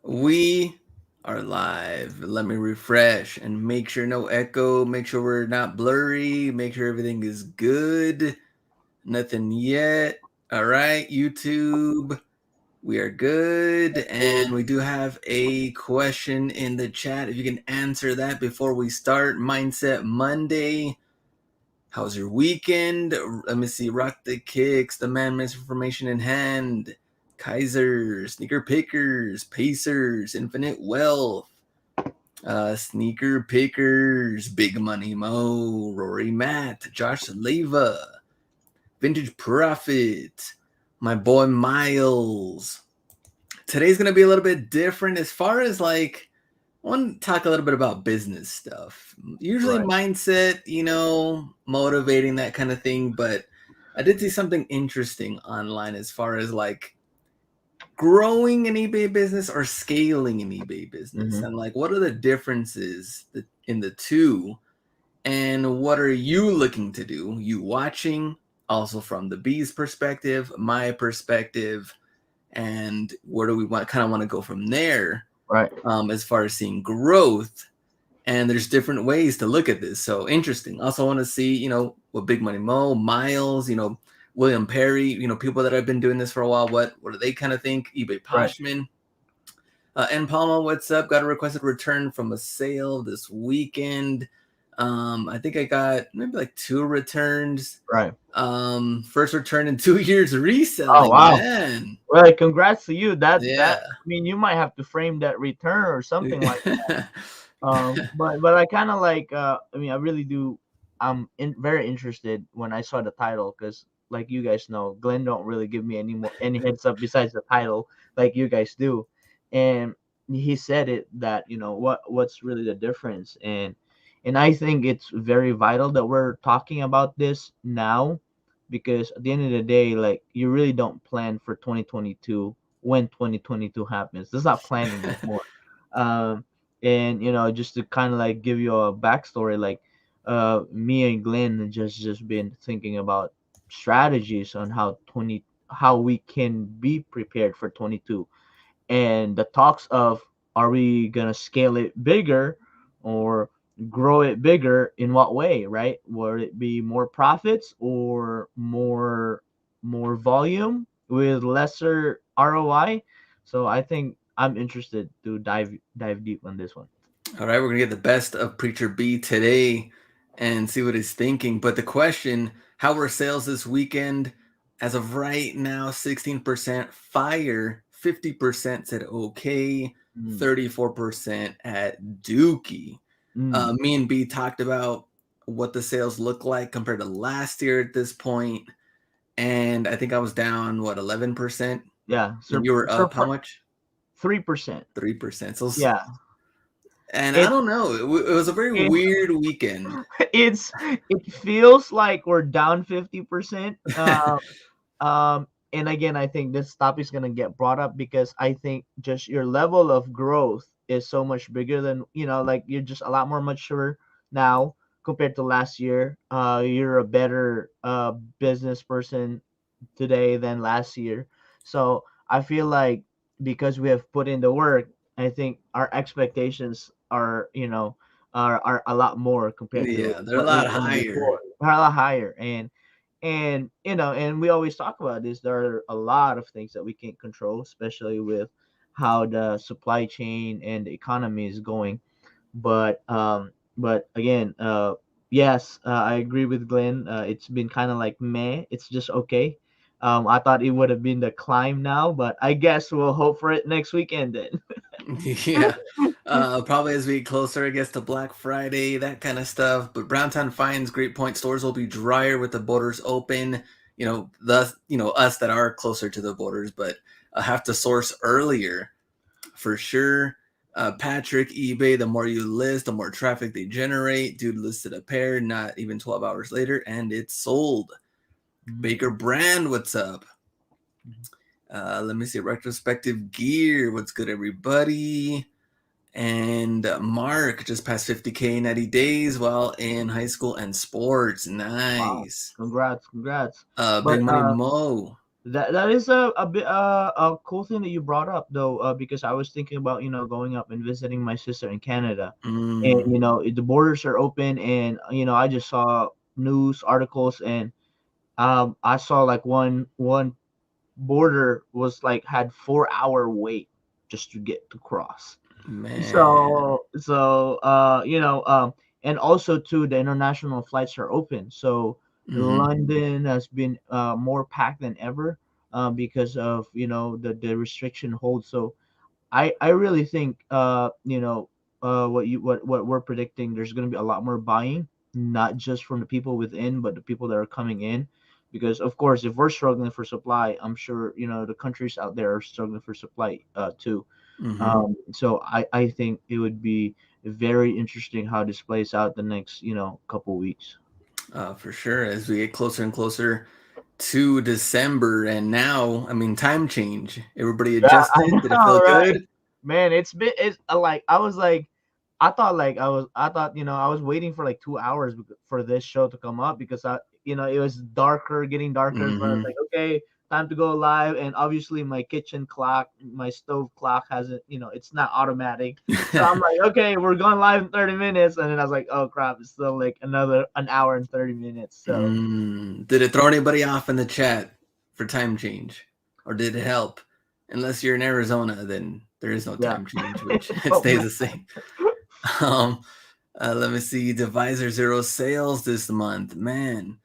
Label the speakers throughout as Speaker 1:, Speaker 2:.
Speaker 1: We are live. Let me refresh and make sure no echo, make sure we're not blurry, make sure everything is good. Nothing yet. All right, YouTube, we are good. And we do have a question in the chat. If you can answer that before we start, Mindset Monday. How's your weekend? Let me see. Rock the Kicks, the man misinformation in hand. Kaiser, Sneaker Pickers, Pacers, Infinite Wealth, Sneaker Pickers, Big Money Mo, Rory Matt, Josh Leva, Vintage Profit, my boy Miles. Today's going to be a little bit different as far as I want to talk a little bit about business stuff. Usually
Speaker 2: Right.
Speaker 1: mindset, motivating, that kind of thing. But I did see something interesting online as far as growing an eBay business or scaling an eBay business.
Speaker 2: Mm-hmm.
Speaker 1: And what are the differences in the two? And what are you looking to do? You watching, also from the bee's perspective, my perspective, and where do we want to go from there?
Speaker 2: Right.
Speaker 1: As far as seeing growth, and there's different ways to look at this. So interesting. Also want to see, what Big Money Mo, Miles, William Perry, people that have been doing this for a while. What do they kind of think? eBay
Speaker 2: Right.
Speaker 1: Poshman. And Palma, what's up? Got a requested return from a sale this weekend. I think I got maybe two returns.
Speaker 2: Right.
Speaker 1: First return in 2 years
Speaker 2: Oh
Speaker 1: reselling,
Speaker 2: wow.
Speaker 1: man.
Speaker 2: Well, congrats to you. That
Speaker 1: Yeah.
Speaker 2: I mean, you might have to frame that return or something like that. But I kind of like. I mean, I really do. Very interested when I saw the title because, like you guys know, Glenn don't really give me any heads up besides the title, like you guys do, and he said it that what's really the difference, and I think it's very vital that we're talking about this now because at the end of the day, like you really don't plan for 2022 when 2022 happens. There's not planning anymore. Um, and just to kind of like give you a backstory, like me and Glenn had just been thinking about strategies on how we can be prepared for 22, and the talks of are we gonna scale it bigger or grow it bigger in what way, right? Would it be more profits or more volume with lesser ROI? So I think I'm interested to dive deep on this one.
Speaker 1: All right, we're gonna get the best of Preacher B today and see what he's thinking. But the question: how were sales this weekend? As of right now, 16% fire, 50% said okay,
Speaker 2: Mm.
Speaker 1: 34% at Dookie.
Speaker 2: Mm.
Speaker 1: Me and B talked about what the sales look like compared to last year at this point, and I think I was down 11%,
Speaker 2: Yeah,
Speaker 1: and you were up how
Speaker 2: so
Speaker 1: much?
Speaker 2: 3%.
Speaker 1: 3%. So,
Speaker 2: Yeah,
Speaker 1: and I
Speaker 2: it,
Speaker 1: don't know, it was a very
Speaker 2: it
Speaker 1: weird weekend.
Speaker 2: it feels like we're down 50%. And again, I think this topic is gonna get brought up because I think just your level of growth is so much bigger than like you're just a lot more mature now compared to last year. You're a better business person today than last year. So I feel like because we have put in the work, I think our expectations are a lot more compared to
Speaker 1: Yeah, they're a
Speaker 2: what
Speaker 1: lot
Speaker 2: we've done
Speaker 1: higher.
Speaker 2: before. They're a lot higher, and we always talk about this. There are a lot of things that we can't control, especially with how the supply chain and the economy is going. But again, yes, I agree with Glenn. It's been kind of like meh. It's just okay. I thought it would have been the climb now, but I guess we'll hope for it next weekend then.
Speaker 1: Yeah. Probably as we get closer, I guess, to Black Friday, that kind of stuff. But Browntown finds Great Point stores will be drier with the borders open. Thus, us that are closer to the borders, but have to source earlier for sure. Patrick, eBay, the more you list, the more traffic they generate. Dude listed a pair, not even 12 hours later, and it's sold.
Speaker 2: Mhm.
Speaker 1: Baker Brand, what's up?
Speaker 2: Mhm.
Speaker 1: Let me see. Retrospective Gear, what's good, everybody? And Mark just passed 50K in 90 days while in high school and sports.
Speaker 2: Wow,
Speaker 1: Nice.
Speaker 2: congrats, congrats.
Speaker 1: Big
Speaker 2: But
Speaker 1: Money Mo.
Speaker 2: That is a cool thing that you brought up though, because I was thinking about going up and visiting my sister in Canada, and
Speaker 1: Mm,
Speaker 2: the borders are open, and I just saw news articles, and I saw like one border was like had 4 hour wait just to get to cross.
Speaker 1: man.
Speaker 2: So and also too, the international flights are open, so
Speaker 1: Hmm.
Speaker 2: London has been more packed than ever, because of the restriction hold. So I really think what we're predicting, there's going to be a lot more buying, not just from the people within, but the people that are coming in, because of course if we're struggling for supply, I'm sure the countries out there are struggling for supply too.
Speaker 1: Hmm.
Speaker 2: So I think it would be very interesting how this plays out the next couple weeks.
Speaker 1: For sure. As we get closer and closer to December, and now, I mean, time change. Everybody
Speaker 2: Yeah, I
Speaker 1: adjusted. Did it feel
Speaker 2: know, right?
Speaker 1: good?
Speaker 2: Man, it's like I was like, I thought I was waiting for like 2 hours for this show to come up, because it was darker, getting darker. So I was
Speaker 1: Hmm.
Speaker 2: like, okay, time to go live. And obviously my kitchen clock, my stove clock hasn't, it's not automatic. So I'm like, okay, we're going live in 30 minutes. And then I was like, oh crap, it's still like another an hour and 30 minutes. So
Speaker 1: Did it throw anybody off in the chat for time change? Or did it help? Unless you're in Arizona, then there is no
Speaker 2: yeah.
Speaker 1: time change, which it
Speaker 2: Oh,
Speaker 1: stays
Speaker 2: man.
Speaker 1: the same. Um, Let me see. Divisor Zero sales this month. Man,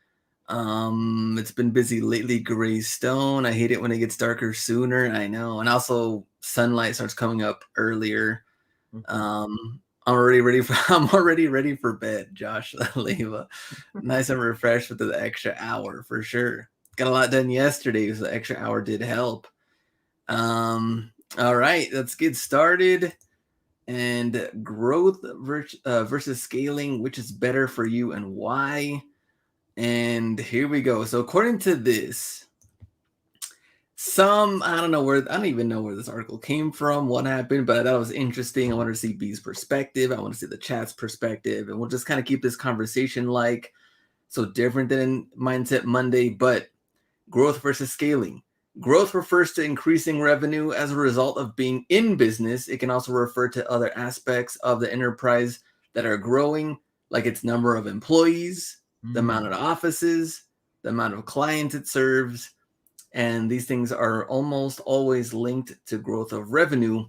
Speaker 1: it's been busy lately. Gray Stone. I hate it when it gets darker sooner. I know. And also sunlight starts coming up earlier.
Speaker 2: Mhm.
Speaker 1: I'm already ready for I'm already ready for bed, Josh Leva. Nice and refreshed with the extra hour for sure. Got a lot done yesterday, so the extra hour did help. All right, let's get started. And growth versus scaling, which is better for you and why? And here we go. So according to this, I don't even know where this article came from, what happened, but I thought it was interesting. I wanted to see B's perspective. I want to see the chat's perspective, and we'll just kind of keep this conversation like so different than Mindset Monday, but growth versus scaling. Growth refers to increasing revenue as a result of being in business. It can also refer to other aspects of the enterprise that are growing, like its number of employees, the amount
Speaker 2: Mm,
Speaker 1: of offices, the amount of clients it serves, and these things are almost always linked to growth of revenue.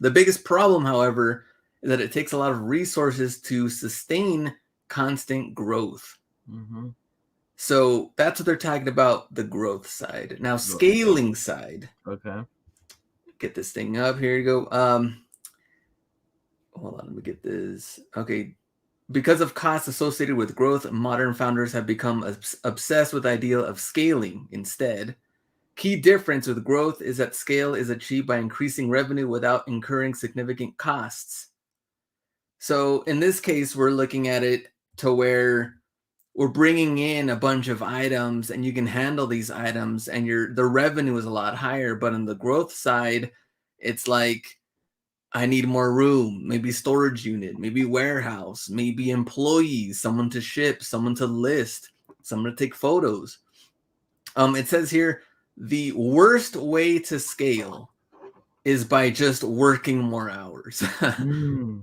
Speaker 1: The biggest problem, however, is that it takes a lot of resources to sustain constant growth.
Speaker 2: mhm.
Speaker 1: So that's what they're talking about, the growth side. Now,
Speaker 2: Okay.
Speaker 1: scaling side,
Speaker 2: Okay.
Speaker 1: get this thing up. Here you go. Hold on, let me get this. Okay. Because of costs associated with growth, modern founders have become obsessed with the idea of scaling instead. Key difference with growth is that scale is achieved by increasing revenue without incurring significant costs. So in this case, we're looking at it to where we're bringing in a bunch of items and you can handle these items and the revenue is a lot higher. But on the growth side, it's like I need more room, maybe storage unit, maybe warehouse, maybe employees, someone to ship, someone to list, someone to take photos. It says here the worst way to scale is by just working more hours.
Speaker 2: Mm,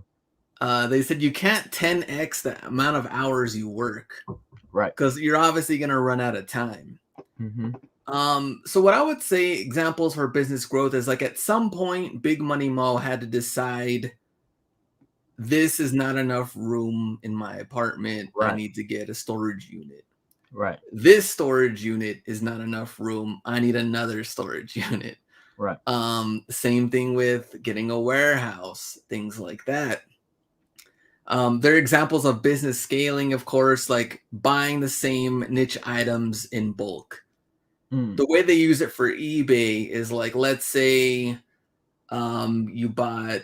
Speaker 1: They said you can't 10x the amount of hours you work
Speaker 2: right.
Speaker 1: because you're obviously going to run out of time.
Speaker 2: Mhm.
Speaker 1: So what I would say examples for business growth is like at some point, Big Money Mo had to decide this is not enough room in my apartment. I
Speaker 2: Right.
Speaker 1: need to get a storage unit.
Speaker 2: Right.
Speaker 1: This storage unit is not enough room. I need another storage unit.
Speaker 2: Right.
Speaker 1: Same thing with getting a warehouse, things like that. There are examples of business scaling, of course, like buying the same niche items in bulk.
Speaker 2: Mm.
Speaker 1: The way they use it for eBay is like, let's say you bought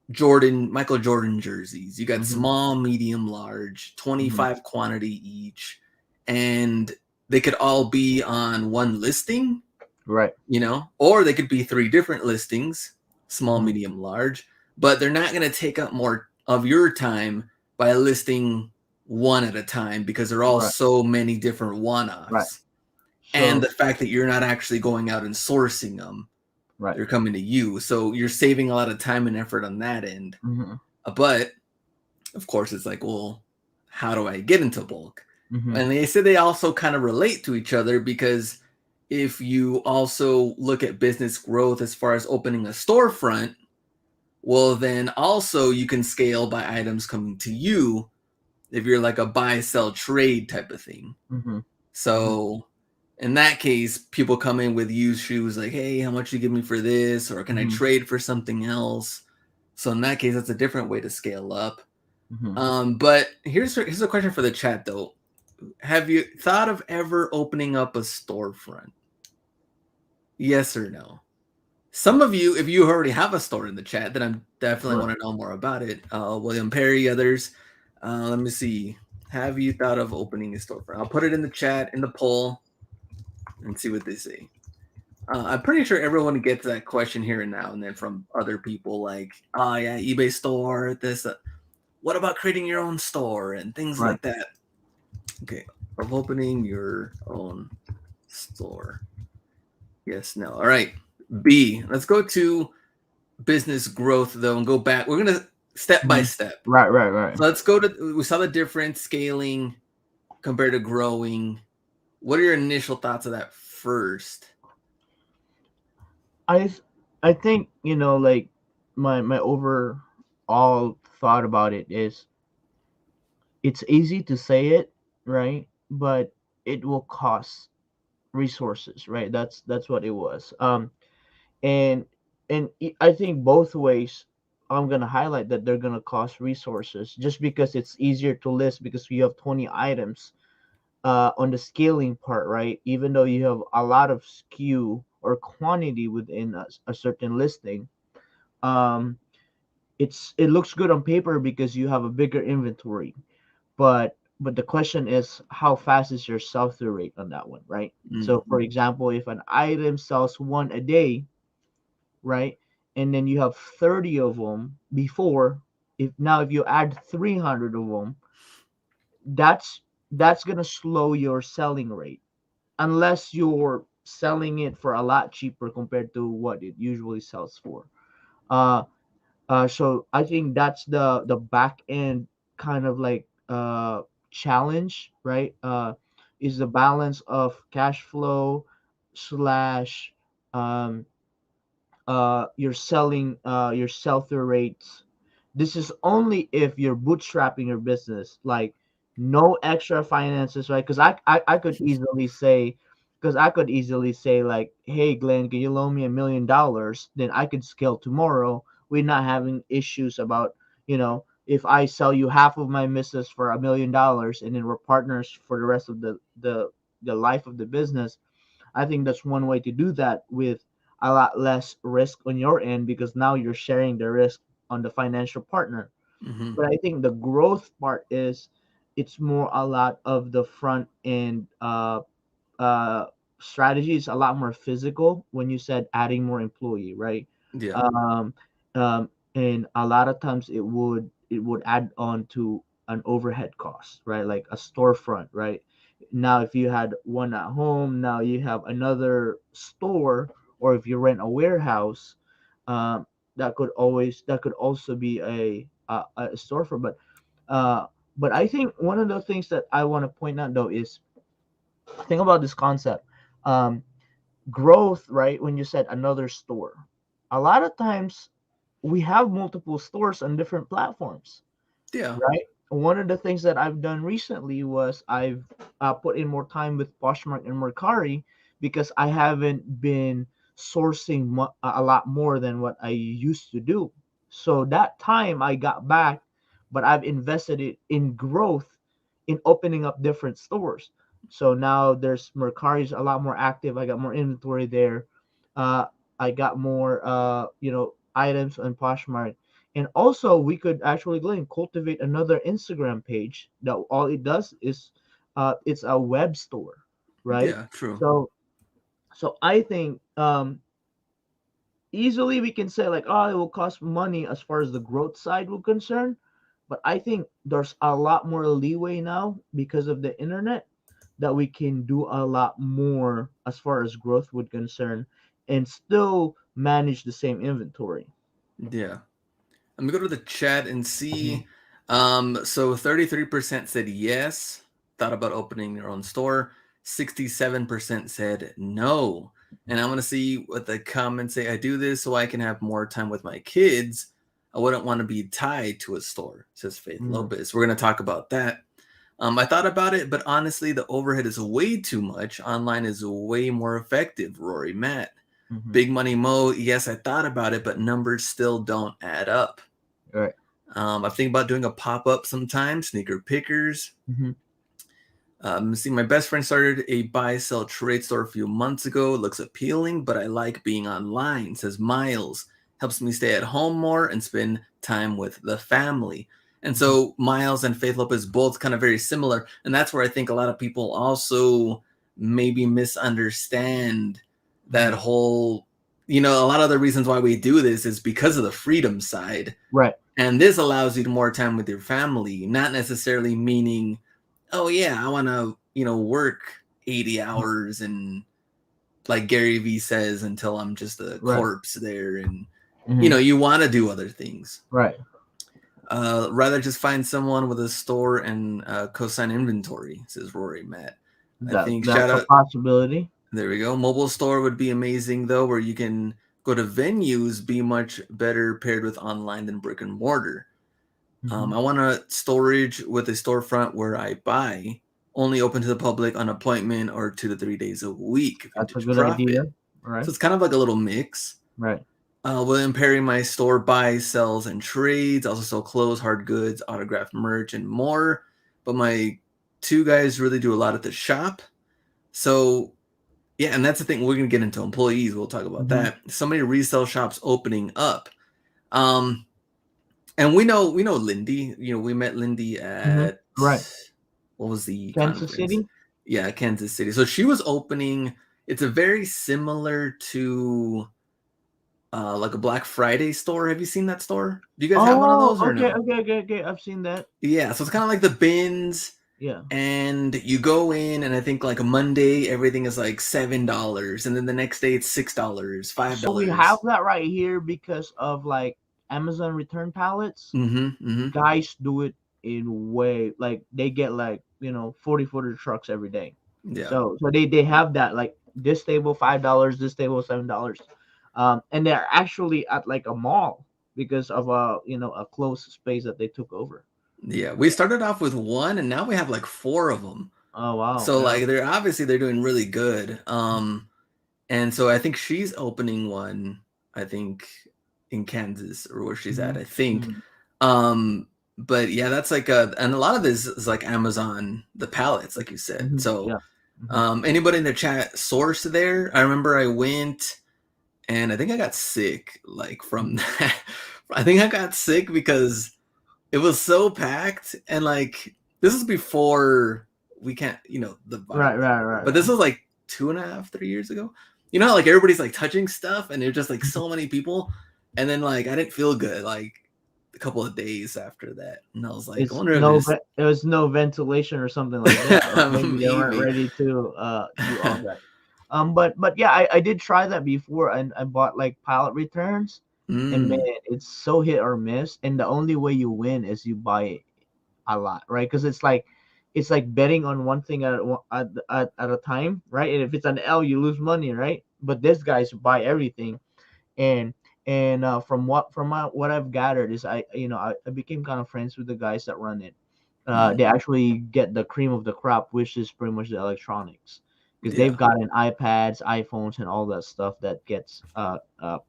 Speaker 1: Michael Jordan jerseys. You got
Speaker 2: Mhm.
Speaker 1: small, medium, large,
Speaker 2: Mhm.
Speaker 1: 25 quantity each, and they could all be on one listing,
Speaker 2: Right.
Speaker 1: or they could be three different listings, small,
Speaker 2: Mhm.
Speaker 1: medium, large, but they're not going to take up more of your time by listing one at a time because they're all
Speaker 2: Right.
Speaker 1: so many different
Speaker 2: Right.
Speaker 1: one-offs. and
Speaker 2: So
Speaker 1: the fact that you're not actually going out and sourcing them,
Speaker 2: right.
Speaker 1: they're coming to you. So you're saving a lot of time and effort on that end.
Speaker 2: Mm-hmm.
Speaker 1: But of course, it's like, well, how do I get into bulk?
Speaker 2: Mm-hmm.
Speaker 1: And they say they also kind of relate to each other because if you also look at business growth as far as opening a storefront, well, then also you can scale by items coming to you if you're like a buy, sell, trade type of thing.
Speaker 2: Mm-hmm. Mm-hmm.
Speaker 1: So in that case, people come in with used shoes like, hey, how much you give me for this? Or can I
Speaker 2: Mm-hmm.
Speaker 1: trade for something else? So in that case, that's a different way to scale up.
Speaker 2: Mm-hmm.
Speaker 1: But here's a question for the chat though. Have you thought of ever opening up a storefront? Yes or no? Some of you, if you already have a store in the chat, then I'm definitely
Speaker 2: Right.
Speaker 1: want to know more about it. William Perry, others. Let me see. Have you thought of opening a storefront? I'll put it in the chat in the poll and see what they say. I'm pretty sure everyone gets that question here and now and then from other people, like, oh yeah, eBay store, this. What about creating your own store and things
Speaker 2: Right.
Speaker 1: like that? Okay, of opening your own store. Yes, no. All right. B. Let's go to business growth though and go back. We're gonna step by
Speaker 2: Mm-hmm.
Speaker 1: step.
Speaker 2: Right. Right. Right.
Speaker 1: So let's go to we saw the difference scaling compared to growing. What are your initial thoughts of that first?
Speaker 2: I th- I think like my overall thought about it is it's easy to say it, right? But it will cost resources, right? That's what it was. And I think both ways I'm gonna highlight that they're gonna cost resources just because it's easier to list because you have 20 items on the scaling part, right? Even though you have a lot of SKU or quantity within a certain listing, um, it looks good on paper because you have a bigger inventory. But the question is how fast is your sell-through rate on that one, right? So
Speaker 1: Mm-hmm.
Speaker 2: for example, if an item sells one a day, right, and then you have 30 of them before, if you add 300 of them, that's that's gonna slow your selling rate unless you're selling it for a lot cheaper compared to what it usually sells for. Uh, so I think that's the back end kind of like challenge, right? Is the balance of cash flow slash um, your sell-through rates. This is only if you're bootstrapping your business, like no extra finances, right? I could easily say, like, hey Glenn, can you loan me $1 million? Then I could scale tomorrow. We're not having issues about, if I sell you half of my business for $1 million and then we're partners for the rest of the life of the business. I think that's one way to do that with a lot less risk on your end because now you're sharing the risk on the financial partner.
Speaker 1: Mm-hmm.
Speaker 2: But I think the growth part is it's more a lot of the front end uh, strategy is a lot more physical when you said adding more employee, right?
Speaker 1: Yeah.
Speaker 2: Um, and a lot of times it would add on to an overhead cost, right? Like a storefront, right? Now, if you had one at home, now you have another store, or if you rent a warehouse, um, that could also be a storefront. Uh, but I think one of the things that I want to point out though is think about this concept. Um, Growth, right? When you said another store, a lot of times we have multiple stores on different platforms,
Speaker 1: Yeah.
Speaker 2: right? One of the things that I've done recently was I've put in more time with Poshmark and Mercari because I haven't been sourcing a lot more than what I used to do. So that time I got back, but I've invested it in growth in opening up different stores. So now there's Mercari's a lot more active. I got more inventory there. Uh, I got more items on Poshmark, and also, we could actually go and cultivate another Instagram page that all it does is it's a web store, right?
Speaker 1: Yeah. True.
Speaker 2: So I think easily we can say like, oh, it will cost money as far as the growth side will concern, but I think there's a lot more leeway now because of the internet that we can do a lot more as far as growth would concern, and still manage the same inventory.
Speaker 1: Yeah. Let me go to the chat and
Speaker 2: Mhm.
Speaker 1: see. So 33% said yes, thought about opening their own store. 67% said no. And I'm gonna see what the comments say. I do this so I can have more time with my kids. I wouldn't want to be tied to a store, says Faith
Speaker 2: Mhm.
Speaker 1: Lopez. We're gonna talk about that. I thought about it, but honestly, the overhead is way too much. Online is way more effective, Rory Matt.
Speaker 2: Mhm.
Speaker 1: Big Money Mo, yes, I thought about it, but numbers still don't add up.
Speaker 2: Right.
Speaker 1: I think about doing a pop up sometime, sneaker pickers.
Speaker 2: Mhm.
Speaker 1: See, my best friend started a buy sell trade store a few months ago. It looks appealing, but I like being online, says Miles. Helps me stay at home more and spend time with the family. And
Speaker 2: Mhm.
Speaker 1: so Miles and Faith Lopez both kind of very similar. And that's where I think a lot of people also maybe misunderstand that
Speaker 2: Mhm.
Speaker 1: whole, a lot of the reasons why we do this is because of the freedom side.
Speaker 2: Right.
Speaker 1: And this allows you more time with your family, not necessarily meaning, oh yeah, I want to, work 80 hours and like Gary Vee says until I'm just a
Speaker 2: Right.
Speaker 1: corpse there and
Speaker 2: Mhm.
Speaker 1: you want to do other things.
Speaker 2: Right.
Speaker 1: Rather just find someone with a store and cosign inventory, says Rory Matt. I think shout
Speaker 2: That's a
Speaker 1: out,
Speaker 2: possibility.
Speaker 1: there we go. Mobile store would be amazing though, where you can go to venues, be much better paired with online than brick and mortar.
Speaker 2: Mhm.
Speaker 1: I want a storage with a storefront where I buy, only open to the public on appointment or 2 to 3 days a week.
Speaker 2: That's a
Speaker 1: Vintage
Speaker 2: good idea.
Speaker 1: profit.
Speaker 2: Right.
Speaker 1: So it's kind of like a little mix.
Speaker 2: Right.
Speaker 1: William Perry, my store buys, sells, and trades. Also sell clothes, hard goods, autographed merch, and more. But my two guys really do a lot at the shop. So yeah, and that's the thing. We're gonna get into employees. We'll talk about
Speaker 2: Mhm.
Speaker 1: that. So many resale shops opening up. Um, And we know Lindy. We met Lindy
Speaker 2: Mhm.
Speaker 1: at,
Speaker 2: Right.
Speaker 1: what was the
Speaker 2: Kansas
Speaker 1: conference?
Speaker 2: City.
Speaker 1: Yeah, Kansas City. So she was opening. It's a very similar to like a Black Friday store. Have you seen that store? Do you guys have one of
Speaker 2: Oh,
Speaker 1: those or
Speaker 2: okay,
Speaker 1: no?
Speaker 2: okay, okay, okay. I've seen that.
Speaker 1: Yeah, so it's kind of like the bins,
Speaker 2: Yeah.
Speaker 1: and you go in, and I think like a Monday everything is like $7, and then the next day it's $6, five
Speaker 2: So we have
Speaker 1: dollars.
Speaker 2: that right here because of like Amazon return pallets.
Speaker 1: Mm-hmm. Mm-hmm.
Speaker 2: Guys do it in way like they get like 40-footer trucks every day.
Speaker 1: Yeah.
Speaker 2: So they have that like this table $5, this table $7, and they're actually at like a mall because of a closed space that they took over.
Speaker 1: Yeah. We started off with one, and now we have like four of them.
Speaker 2: Oh wow,
Speaker 1: So
Speaker 2: yeah.
Speaker 1: like they're doing really good. And so I think she's opening one, I think in Kansas or where she's
Speaker 2: Hmm.
Speaker 1: at, I think.
Speaker 2: Hmm.
Speaker 1: But yeah, that's like and a lot of this is like Amazon, the pallets, like you said.
Speaker 2: Hmm.
Speaker 1: So
Speaker 2: Yeah. Hmm.
Speaker 1: anybody in the chat source there, I remember I went and I think I got sick like from
Speaker 2: Hmm.
Speaker 1: that. I think I got sick because it was so packed, and like this is before we can't, the
Speaker 2: Right,
Speaker 1: virus or
Speaker 2: right,
Speaker 1: whatever.
Speaker 2: right,
Speaker 1: But this
Speaker 2: right.
Speaker 1: was like 2.5, 3 years ago. You know how like everybody's like touching stuff, and there's just like
Speaker 2: Mhm.
Speaker 1: so many people, and then like I didn't feel good like a couple of days after that, and I was like, I wonder if it's
Speaker 2: There was no ventilation or something like that, or maybe they weren't
Speaker 1: maybe.
Speaker 2: ready to do all that. But yeah, I did try that before, and I bought like pallet returns, and man,
Speaker 1: Mm,
Speaker 2: it's so hit or miss. And the only way you win is you buy a lot, right? Because it's like betting on one thing at a time, right? And if it's an L, you lose money, right? But these guys buy everything, and what I've gathered is I became kind of friends with the guys that run it.
Speaker 1: mm,
Speaker 2: They actually get the cream of the crop, which is pretty much the electronics, because they've
Speaker 1: yeah.
Speaker 2: gotten iPads, iPhones, and all that stuff that gets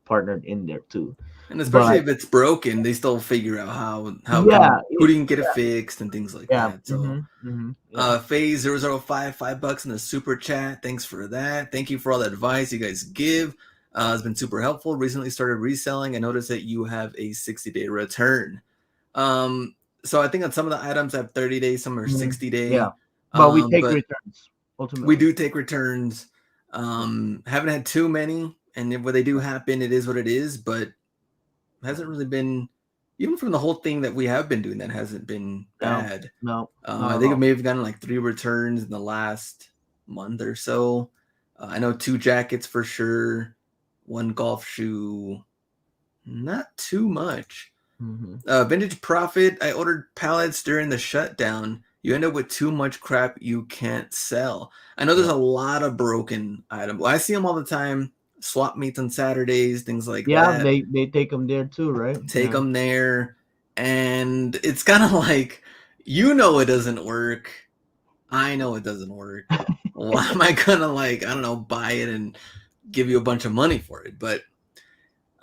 Speaker 2: partnered in there too.
Speaker 1: And especially
Speaker 2: But
Speaker 1: if it's broken, they still figure out how
Speaker 2: yeah,
Speaker 1: can who can get it fixed and things like
Speaker 2: yeah,
Speaker 1: that. So
Speaker 2: yeah.
Speaker 1: Phase 005, $5 in the super chat. Thanks for that. Thank you for all the advice you guys give. It's been super helpful. Recently started reselling. I noticed that you have a 60-day return. Um, so I think on some of the items I have 30 days, some are
Speaker 2: Mhm. Yeah,
Speaker 1: 60-day.
Speaker 2: but we take
Speaker 1: But
Speaker 2: returns
Speaker 1: we
Speaker 2: ultimately.
Speaker 1: do take returns. Haven't had too many, and when they do happen, it is what it is. But hasn't really been. even from the whole thing that we have been doing, that hasn't been
Speaker 2: No,
Speaker 1: bad.
Speaker 2: no, not
Speaker 1: I
Speaker 2: at
Speaker 1: think I
Speaker 2: all.
Speaker 1: may have gotten like 3 returns in the last month or so. I know 2 jackets for sure, 1 golf shoe, not too much.
Speaker 2: Hmm.
Speaker 1: Vintage Profit, I ordered pallets during the shutdown. You end up with too much crap you can't sell. I know there's
Speaker 2: Yep.
Speaker 1: a lot of broken items. Well, I see them all the time. Swap meets on Saturdays, things like
Speaker 2: Yeah,
Speaker 1: that.
Speaker 2: they take them there too, right?
Speaker 1: Take
Speaker 2: Yeah.
Speaker 1: them there. And it's kind of like, you know, it doesn't work. I know it doesn't work. Why am I gonna, like, I don't know, buy it and give you a bunch of money for it? But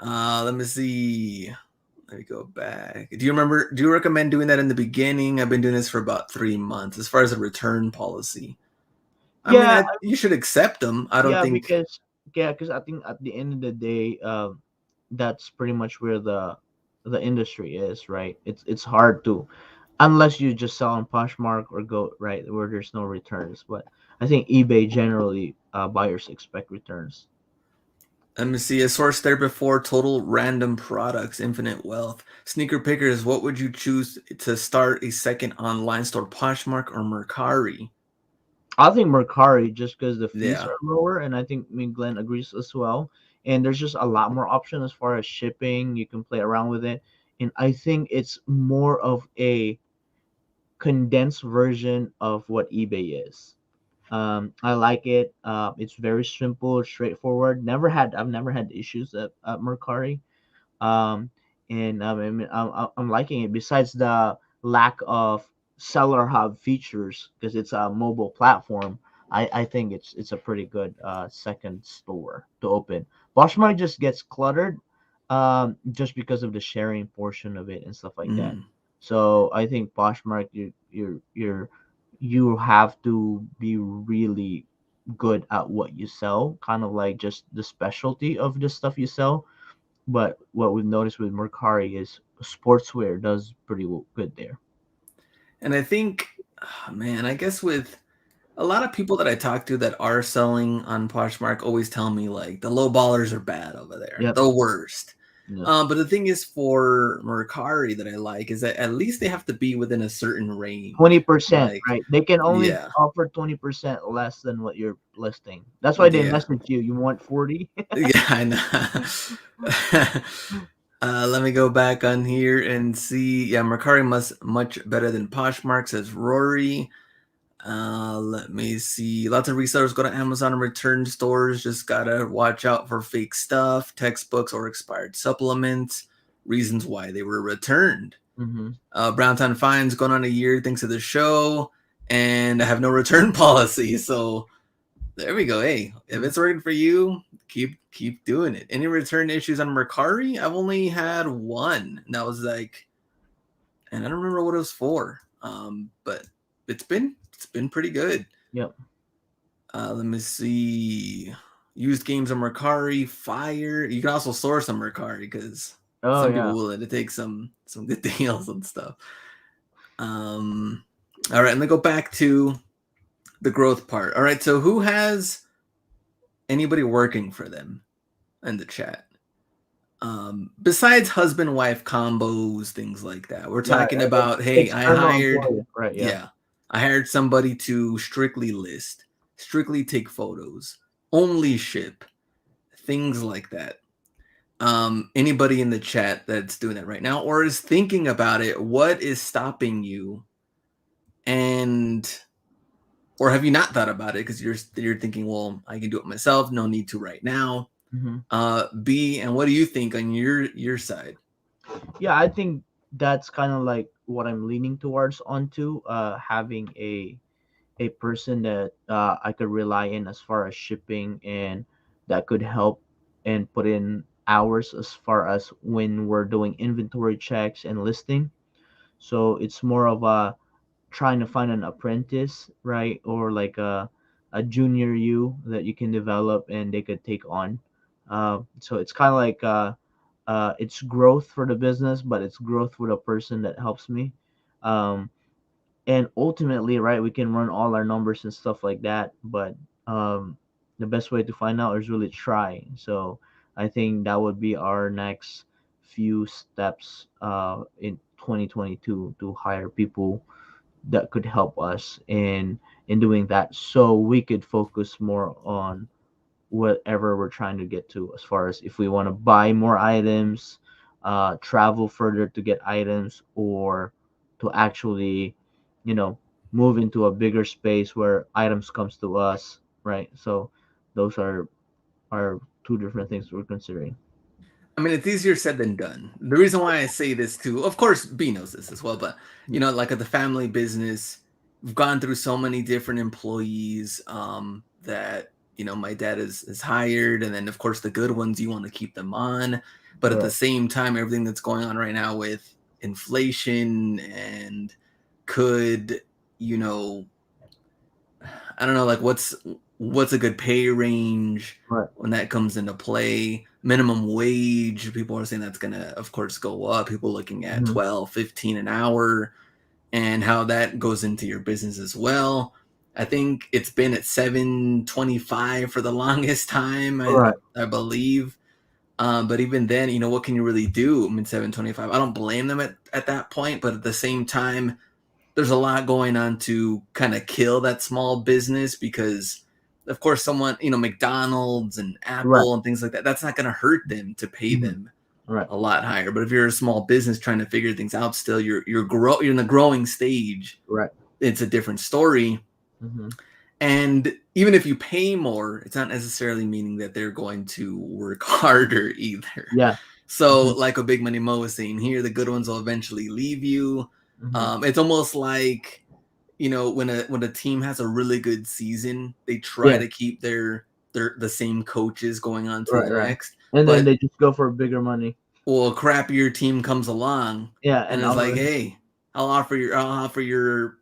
Speaker 1: let me see. Let me go back. Do you remember? Do you recommend doing that in the beginning? I've been doing this for about 3 months. As far as a return policy, I mean,
Speaker 2: Yeah,
Speaker 1: you should accept them. I don't
Speaker 2: yeah,
Speaker 1: think.
Speaker 2: because I think at the end of the day, that's pretty much where the industry is, right? It's hard to, unless you just sell on Poshmark or go right where there's no returns. But I think eBay generally buyers expect returns.
Speaker 1: Let me see. A source there before total random products, infinite wealth. Sneaker pickers. What would you choose to start a second online store? Poshmark or Mercari?
Speaker 2: I think Mercari just because the fees
Speaker 1: Yeah.
Speaker 2: are lower, and I think me and Glenn agrees as well. And there's just a lot more option as far as shipping. You can play around with it, and I think it's more of a condensed version of what eBay is. I like it. It's very simple, straightforward. I've never had issues at Mercari. Um, and I mean, I'm liking it. Besides the lack of seller hub features, because it's a mobile platform, I think it's a pretty good second store to open. Poshmark just gets cluttered, just because of the sharing portion of it and stuff like that.
Speaker 1: Mm.
Speaker 2: So I think Poshmark, you have to be really good at what you sell, kind of like just the specialty of the stuff you sell. But what we've noticed with Mercari is sportswear does pretty good there.
Speaker 1: And I think, man, I guess with a lot of people that I talk to that are selling on Poshmark always tell me like the low ballers are bad over there,
Speaker 2: Yep.
Speaker 1: the worst.
Speaker 2: Yeah.
Speaker 1: But the thing is for Mercari that I like is that at least they have to be within a certain range.
Speaker 2: 20%,
Speaker 1: Like,
Speaker 2: right? They can only
Speaker 1: yeah,
Speaker 2: offer 20% less than what you're listing. That's why they
Speaker 1: yeah,
Speaker 2: message you. You want 40?
Speaker 1: yeah. I know. Let me go back on here and see. Yeah, Mercari must much better than Poshmark, says Rory. Let me see. Lots of resellers go to Amazon and return stores. Just gotta watch out for fake stuff, textbooks, or expired supplements. Reasons why they were returned.
Speaker 2: Mm-hmm.
Speaker 1: Browntown Fines going on a year thanks to the show, and I have no return policy. So there we go. Hey, if it's working for you, keep doing it. Any return issues on Mercari? I've only had one, and that was like, and I don't remember what it was for. But it's been pretty good.
Speaker 2: Yep.
Speaker 1: Let me see. Used games on Mercari, Fire. You can also source on Mercari because
Speaker 2: Oh
Speaker 1: some people
Speaker 2: yeah.
Speaker 1: willing to take some good deals and stuff. Um, all right, and then go back to the growth part. All right, so who has anybody working for them in the chat? Besides husband wife combos, things like that. We're
Speaker 2: Yeah.
Speaker 1: talking about, hey, I
Speaker 2: External
Speaker 1: hired,
Speaker 2: employer. Right. Yeah.
Speaker 1: yeah, I hired somebody to strictly list, strictly take photos, only ship, things like that. Anybody in the chat that's doing that right now or is thinking about it, what is stopping you? And or have you not thought about it because you're thinking, well, I can do it myself, no need to right now.
Speaker 2: Hmm.
Speaker 1: B, and what do you think on your side?
Speaker 2: Yeah, I think that's kind of like what I'm leaning towards onto. Having a person that I could rely in as far as shipping, and that could help and put in hours as far as when we're doing inventory checks and listing. So it's more of a trying to find an apprentice, right? Or like a junior you that you can develop and they could take on. So it's kind of like it's growth for the business, but it's growth with a person that helps me. Um, and ultimately, right, we can run all our numbers and stuff like that, but um, the best way to find out is really try. So I think that would be our next few steps in 2022 to hire people that could help us in doing that, so we could focus more on whatever we're trying to get to, as far as if we want to buy more items, travel further to get items, or to actually, you know, move into a bigger space where items comes to us, right? So those are two different things we're considering.
Speaker 1: I mean, it's easier said than done. The reason why I say this too, of course, B knows this as well, but like at the family business, we've gone through so many different employees that my dad is hired, and then of course the good ones you want to keep them on, but at the
Speaker 2: Right,
Speaker 1: same time, everything that's going on right now with inflation and could you know I don't know, like what's a good pay range
Speaker 2: right.
Speaker 1: when that comes into play. Minimum wage, people are saying that's gonna, of course, go up. People looking at
Speaker 2: Hmm.
Speaker 1: 12, 15 an hour, and how that goes into your business as well. I think it's been at 725 for the longest time,
Speaker 2: Right.
Speaker 1: I believe. But even then, what can you really do? I mean, 725. I don't blame them at that point, but at the same time, there's a lot going on to kind of kill that small business because of course someone McDonald's and
Speaker 2: Right.
Speaker 1: Apple and things like that, that's not going to hurt them to pay
Speaker 2: Hmm.
Speaker 1: them
Speaker 2: Right.
Speaker 1: a lot higher. But if you're a small business trying to figure things out still, you're in the growing stage,
Speaker 2: Right.
Speaker 1: it's a different story.
Speaker 2: Hmm.
Speaker 1: And even if you pay more, it's not necessarily meaning that they're going to work harder either.
Speaker 2: Yeah.
Speaker 1: So,
Speaker 2: Hmm.
Speaker 1: like what Big Money Mo was saying here, the good ones will eventually leave you.
Speaker 2: Hmm.
Speaker 1: It's almost like when a team has a really good season, they try
Speaker 2: Yeah.
Speaker 1: to keep their the same coaches going on to the
Speaker 2: Right. Right.
Speaker 1: next.
Speaker 2: And then
Speaker 1: But
Speaker 2: they just go for bigger money.
Speaker 1: well, a crappier team comes along
Speaker 2: Yeah,
Speaker 1: and
Speaker 2: and
Speaker 1: is like,
Speaker 2: other.
Speaker 1: hey, I'll offer your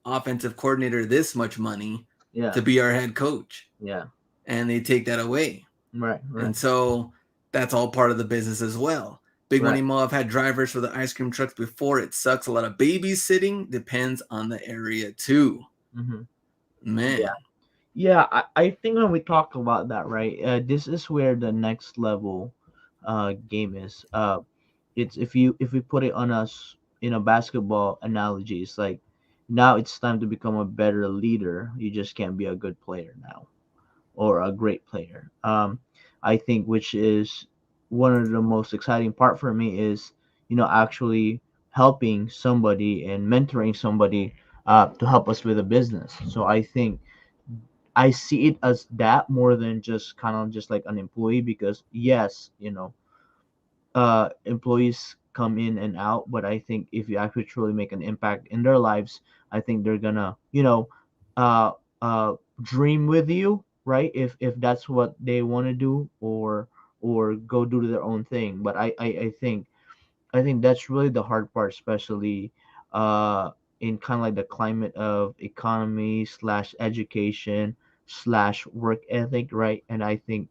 Speaker 1: offensive coordinator this much money
Speaker 2: Yeah.
Speaker 1: to be our head coach,
Speaker 2: Yeah.
Speaker 1: and they take that away.
Speaker 2: Right. Right.
Speaker 1: And so that's all part of the business as well. Big
Speaker 2: Right.
Speaker 1: Money Mo, I've had drivers for the ice cream trucks before. It sucks. A lot of babysitting depends on the area too.
Speaker 2: Hmm.
Speaker 1: Man.
Speaker 2: Yeah, I think when we talk about that, right, this is where the next level game is. It's if we put it on us in a basketball analogy, it's like now it's time to become a better leader. You just can't be a good player now or a great player. I think which is one of the most exciting part for me is actually helping somebody and mentoring somebody to help us with a business. So I think I see it as that more than just kind of just like an employee, because yes, employees come in and out, but I think if you actually truly make an impact in their lives, I think they're gonna, uh, uh, dream with you, right? If that's what they want to do, or go do their own thing. But I think that's really the hard part, especially in kind of like the climate of economy slash education slash work ethic, right? And I think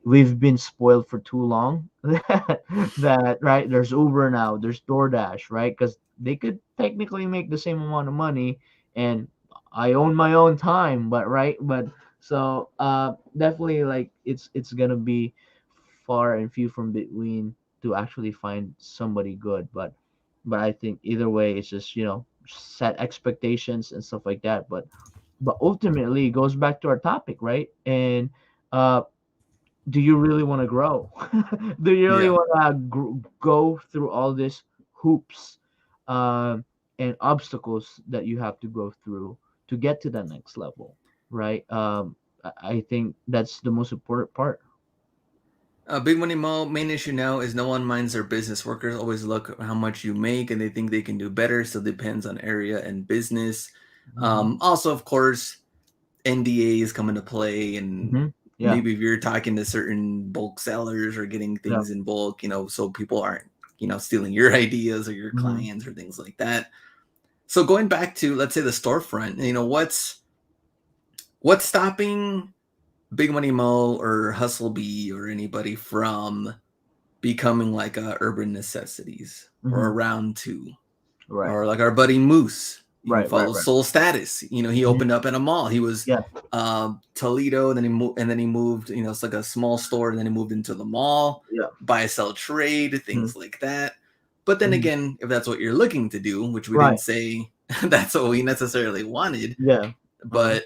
Speaker 2: we've been spoiled for too long that right, there's Uber now, there's DoorDash, right? Because they could technically make the same amount of money, and I own my own time, but right, but so definitely like it's gonna be far and few from between to actually find somebody good, but I think either way it's just set expectations and stuff like that, but ultimately it goes back to our topic, right? And uh do you really want to grow? Do you really
Speaker 1: Yeah.
Speaker 2: want to go through all these hoops um, and obstacles that you have to go through to get to the next level, right? I think that's the most important part.
Speaker 1: Big Money Mo, main issue now is no one minds their business. Workers always look at how much you make and they think they can do better. So it depends on area and business.
Speaker 2: Hmm.
Speaker 1: Also, of course, NDAs come into play, and
Speaker 2: Hmm. Yeah.
Speaker 1: maybe if you're talking to certain bulk sellers or getting
Speaker 2: Yeah.
Speaker 1: things in bulk, so people aren't, stealing your ideas or your
Speaker 2: Hmm.
Speaker 1: clients or things like that. So going back to, let's say, the storefront, what's stopping Big Money Mo or Hustle Bee or anybody from becoming like urban necessities or
Speaker 2: Hmm.
Speaker 1: a round two
Speaker 2: Right.
Speaker 1: or like our buddy Moose? You can
Speaker 2: Right, right,
Speaker 1: follow
Speaker 2: right.
Speaker 1: Soul Status. He
Speaker 2: Mhm.
Speaker 1: opened up in a mall. He was
Speaker 2: Yeah.
Speaker 1: Toledo, and then he moved, it's like a small store, and then he moved into the mall,
Speaker 2: Yeah.
Speaker 1: buy, sell, trade,
Speaker 2: Mhm.
Speaker 1: things like that. But then
Speaker 2: Mhm.
Speaker 1: again, if that's what you're looking to do, which we
Speaker 2: Right.
Speaker 1: didn't say that's what we necessarily wanted,
Speaker 2: Yeah. Uh,
Speaker 1: but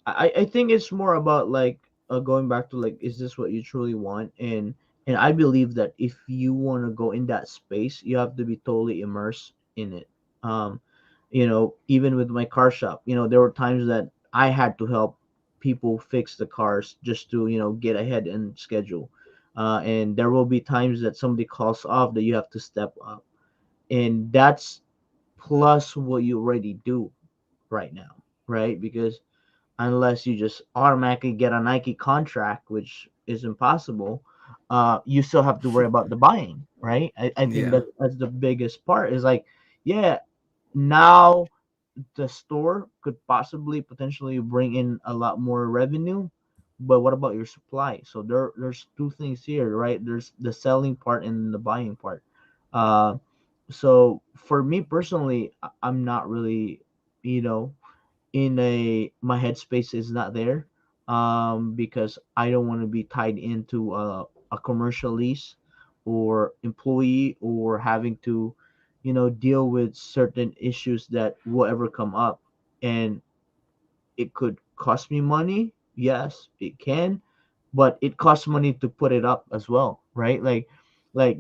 Speaker 2: I think it's more about like going back to like, is this what you truly want? And I believe that if you want to go in that space, you have to be totally immersed in it. Um, even with my car shop, there were times that I had to help people fix the cars just to get ahead and schedule. And there will be times that somebody calls off that you have to step up, and that's plus what you already do right now, right? Because unless you just automatically get a Nike contract, which is impossible, you still have to worry about the buying, right? I think
Speaker 1: yeah.
Speaker 2: that's the biggest part is like, yeah, now the store could possibly potentially bring in a lot more revenue, but what about your supply? So there's two things here, right? There's the selling part and the buying part. Uh, so for me personally, I'm not really, you know, in a my headspace is not there, because I don't want to be tied into a commercial lease or employee or having to deal with certain issues that will ever come up, and it could cost me money. Yes, it can, but it costs money to put it up as well, right? Like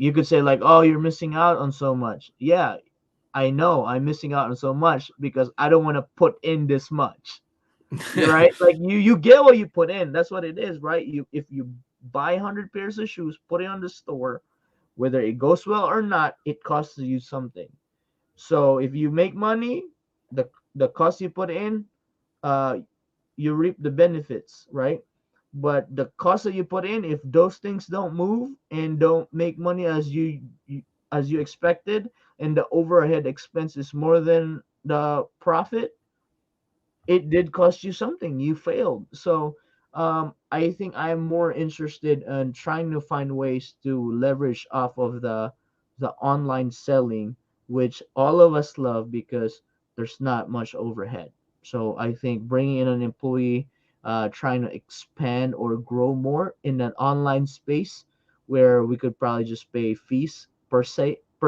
Speaker 2: you could say like, oh, you're missing out on so much. Yeah, I know I'm missing out on so much because I don't want to put in this much. You're right. Like you get what you put in. That's what it is, right? You if you buy 100 pairs of shoes, put it on the store, whether it goes well or not, it costs you something. So if you make money, the cost you put in, uh, you reap the benefits, right? But the cost that you put in, if those things don't move and don't make money as you expected, and the overhead expense is more than the profit, it did cost you something. You failed. So I think I'm more interested in trying to find ways to leverage off of the online selling, which all of us love because there's not much overhead. So I think bringing in an employee, trying to expand or grow more in an online space where we could probably just pay fees per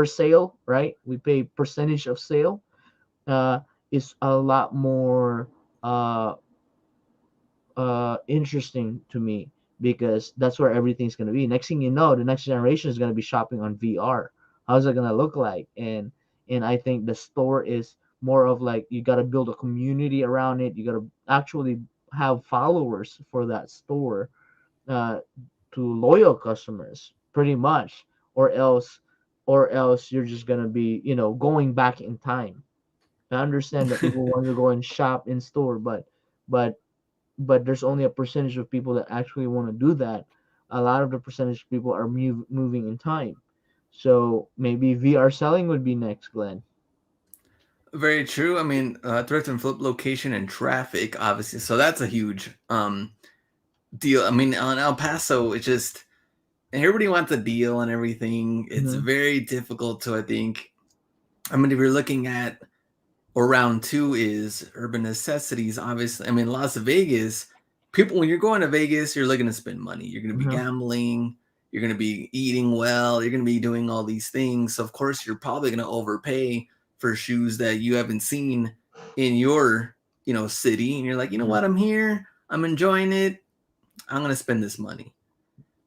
Speaker 2: sale, right? We pay percentage of sale, uh, is a lot more uh, interesting to me because that's where everything's going to be. Next thing you know, the next generation is going to be shopping on VR. How's it going to look like? And I think the store is more of like you got to build a community around it. You got to actually have followers for that store, uh, to loyal customers, pretty much, or else you're just gonna be going back in time. I understand that people want to go and shop in store, but but there's only a percentage of people that actually want to do that. A lot of the percentage of people are moving in time. So maybe VR selling would be next, Glenn.
Speaker 1: Very true. I mean, thrift and flip location and traffic, obviously. So that's a huge deal. I mean, on El Paso, it's just everybody wants a deal and everything. It's
Speaker 2: Mm-hmm.
Speaker 1: very difficult to, I think. I mean, if you're looking at, or round two is urban necessities, obviously. I mean, Las Vegas, people, when you're going to Vegas, you're looking to spend money. You're going to be
Speaker 2: Uh-huh.
Speaker 1: gambling. You're going to be eating well. You're going to be doing all these things. So, of course, you're probably going to overpay for shoes that you haven't seen in your, city. And you're like, you know
Speaker 2: Mm-hmm.
Speaker 1: what? I'm here. I'm enjoying it. I'm going to spend this money.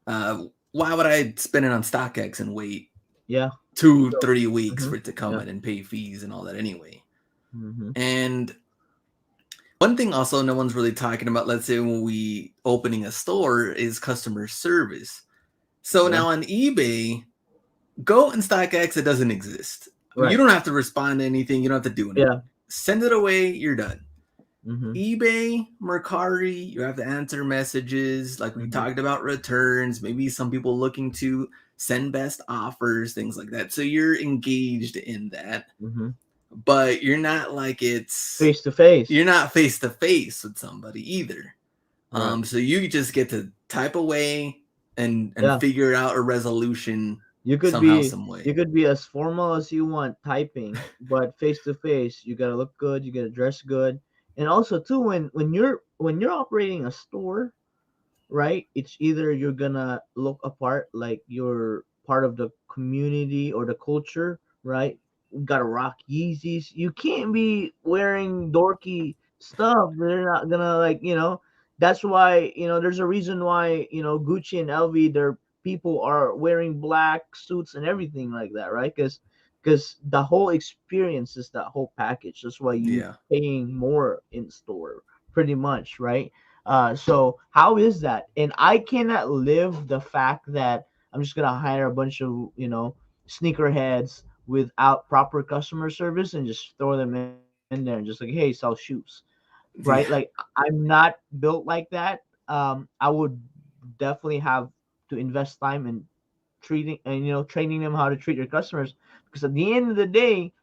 Speaker 1: Why would I spend it on StockX and wait
Speaker 2: Yeah.
Speaker 1: two,
Speaker 2: So,
Speaker 1: 3 weeks
Speaker 2: mm-hmm.
Speaker 1: for it to come
Speaker 2: Yeah.
Speaker 1: in and pay fees and all that anyway?
Speaker 2: Mm-hmm.
Speaker 1: And one thing also no one's really talking about, let's say when we opening a store, is customer service. So
Speaker 2: Yeah.
Speaker 1: now on eBay, go and StockX, it doesn't exist. You
Speaker 2: Right.
Speaker 1: don't have to respond to anything. You don't have to do anything.
Speaker 2: Yeah.
Speaker 1: Send it away. You're done.
Speaker 2: Mm-hmm.
Speaker 1: eBay, Mercari, you have to answer messages. Like we
Speaker 2: Mm-hmm.
Speaker 1: talked about returns, maybe some people looking to send best offers, things like that. So you're engaged in that,
Speaker 2: Mm-hmm.
Speaker 1: but you're not like
Speaker 2: Face to face.
Speaker 1: you're not face to face with somebody either.
Speaker 2: Right.
Speaker 1: So you just get to type away and
Speaker 2: Yeah.
Speaker 1: figure out a resolution
Speaker 2: You could
Speaker 1: somehow,
Speaker 2: be
Speaker 1: some way.
Speaker 2: you could be as formal as you want typing, but face to face, you gotta look good, you gotta dress good. And also too, when you're operating a store, right? It's either you're gonna look apart like you're part of the community or the culture, right? You gotta rock Yeezys. You can't be wearing dorky stuff. They're not gonna That's why there's a reason why Gucci and LV, their people are wearing black suits and everything like that, right? Because the whole experience is that whole package. That's why you
Speaker 1: Yeah.
Speaker 2: paying more in store, pretty much, right? So how is that? And I cannot live the fact that I'm just gonna hire a bunch of sneakerheads without proper customer service and just throw them in there and just like, hey, sell shoes, right? Like
Speaker 1: Yeah.
Speaker 2: I'm not built like that. I would definitely have to invest time in treating and training them how to treat your customers, because at the end of the day,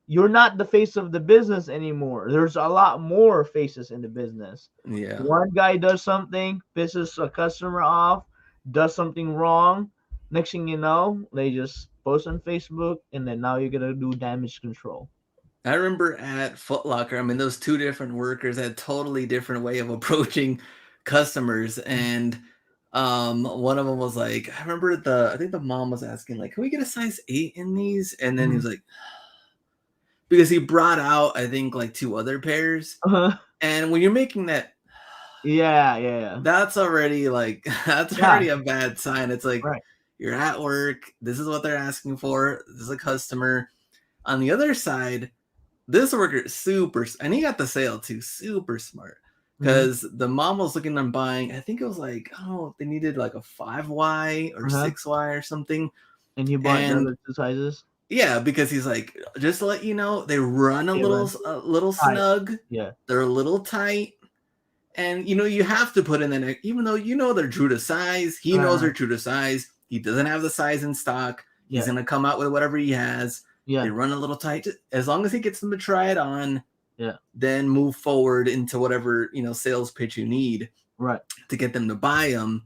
Speaker 2: you're not the face of the business anymore. There's a lot more faces in the business.
Speaker 1: Yeah.
Speaker 2: One guy does something, pisses a customer off, does something wrong. Next thing you know, they just post on Facebook, and then now you're gonna do damage control.
Speaker 1: I remember at Foot Locker, I mean, those two different workers had totally different way of approaching customers, and one of them was like, I remember I think the mom was asking like, "Can we get a size 8 in these?" And then he
Speaker 2: Mm-hmm.
Speaker 1: was like, because he brought out I think like two other pairs,
Speaker 2: Uh-huh.
Speaker 1: and when you're making that,
Speaker 2: Yeah, yeah,
Speaker 1: that's already like that's
Speaker 2: yeah.
Speaker 1: already a bad sign. It's like
Speaker 2: Right.
Speaker 1: you're at work, this is what they're asking for, this is a customer. On the other side, this worker is super, and he got the sale too, super smart.
Speaker 2: Mm-hmm.
Speaker 1: Because the mom was looking at buying, I think it was like, oh, they needed like a 5Y or
Speaker 2: Uh-huh.
Speaker 1: 6Y or something.
Speaker 2: And you bought the
Speaker 1: And
Speaker 2: other two sizes.
Speaker 1: yeah, because he's like, just to let you know, they run
Speaker 2: Okay, man.
Speaker 1: a little
Speaker 2: Hi.
Speaker 1: snug,
Speaker 2: Yeah.
Speaker 1: they're a little tight, and you have to put in the neck, even though they're true to size. He knows
Speaker 2: Uh,
Speaker 1: they're true to size. He doesn't have the size in stock. He's
Speaker 2: yeah.
Speaker 1: gonna come out with whatever he has. They
Speaker 2: Yeah.
Speaker 1: run a little tight. As long as he gets them to try it on,
Speaker 2: Yeah.
Speaker 1: then move forward into whatever sales pitch you need
Speaker 2: Right.
Speaker 1: to get them to buy them.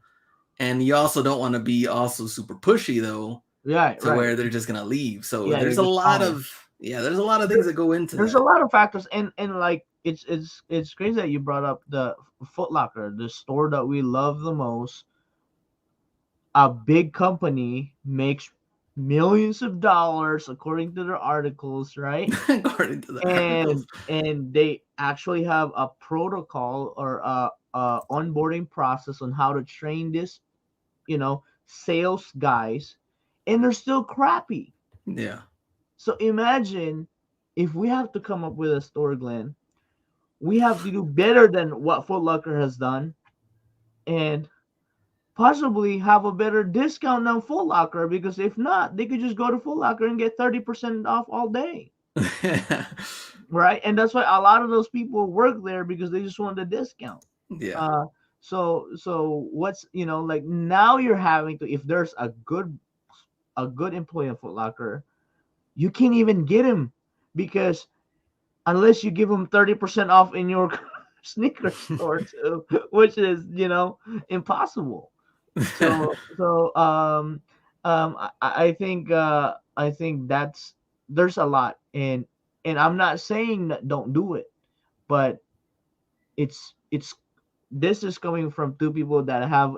Speaker 1: And you also don't want to be also super pushy though,
Speaker 2: Yeah.
Speaker 1: to
Speaker 2: Right.
Speaker 1: where they're just gonna leave. So
Speaker 2: Yeah. You're
Speaker 1: there's a
Speaker 2: just
Speaker 1: lot
Speaker 2: calling.
Speaker 1: of there's a lot of things that go into
Speaker 2: There's a
Speaker 1: that.
Speaker 2: lot of factors, and like it's crazy that you brought up the Foot Locker, the store that we love the most. A big company makes millions of dollars according to their articles, right?
Speaker 1: According to the articles.
Speaker 2: And they actually have a protocol or a onboarding process on how to train this, sales guys, and they're still crappy.
Speaker 1: Yeah.
Speaker 2: So imagine if we have to come up with a store, Glenn, we have to do better than what Foot Locker has done, and possibly have a better discount than Foot Locker, because if not, they could just go to Foot Locker and get 30% off all day. Right? And that's why a lot of those people work there, because they just want the discount.
Speaker 1: Yeah.
Speaker 2: Uh so what's like, now you're having to, if there's a good employee in Foot Locker, you can't even get him, because unless you give them 30% off in your sneaker store too, which is impossible. So I think there's a lot, and I'm not saying that don't do it, but it's this is coming from two people that have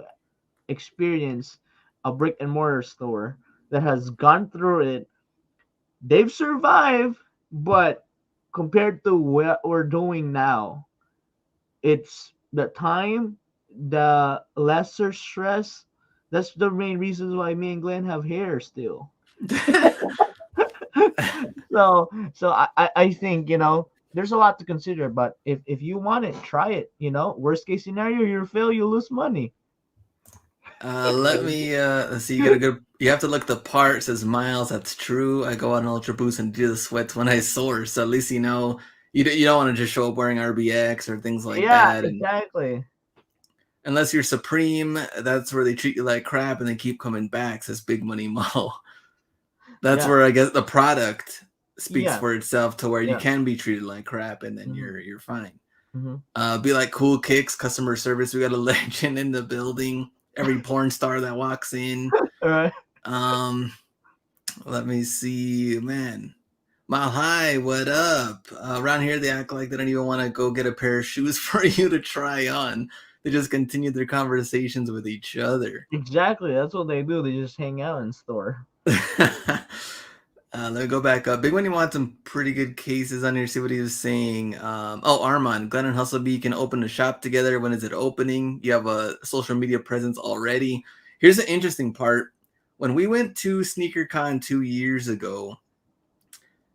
Speaker 2: experienced a brick and mortar store, that has gone through it. They've survived, but compared to what we're doing now, it's the time, the lesser stress. That's the main reasons why me and Glenn have hair still. So I think there's a lot to consider, but if you want it, try it. Worst case scenario, you fail, you lose money.
Speaker 1: Let me let's see. You get a good. You have to look the part. It says miles. That's true. I go on Ultra Boost and do the sweats when I source. So at least you don't want to just show up wearing RBX or things like
Speaker 2: Yeah,
Speaker 1: that. And
Speaker 2: exactly.
Speaker 1: unless you're Supreme, that's where they treat you like crap and they keep coming back. Says Big Money Mo. That's
Speaker 2: Yeah,
Speaker 1: where I guess the product speaks
Speaker 2: yeah,
Speaker 1: for itself to where you
Speaker 2: yeah.
Speaker 1: can be treated like crap and then
Speaker 2: Hmm.
Speaker 1: you're fine.
Speaker 2: Hmm.
Speaker 1: Be like Cool Kicks customer service. We got a legend in the building. Every porn star that walks in.
Speaker 2: All right.
Speaker 1: Um, Let me see, man. Mile High, what up? Around here, they act like they don't even want to go get a pair of shoes for you to try on. They just continue their conversations with each other.
Speaker 2: Exactly. That's what they do. They just hang out in store.
Speaker 1: Let me go back up. Big Money wants some pretty good cases on here. See what he was saying. Oh, Armand, Glenn and Hustlebee can open a shop together. When is it opening? You have a social media presence already. Here's the interesting part. When we went to SneakerCon 2 years ago,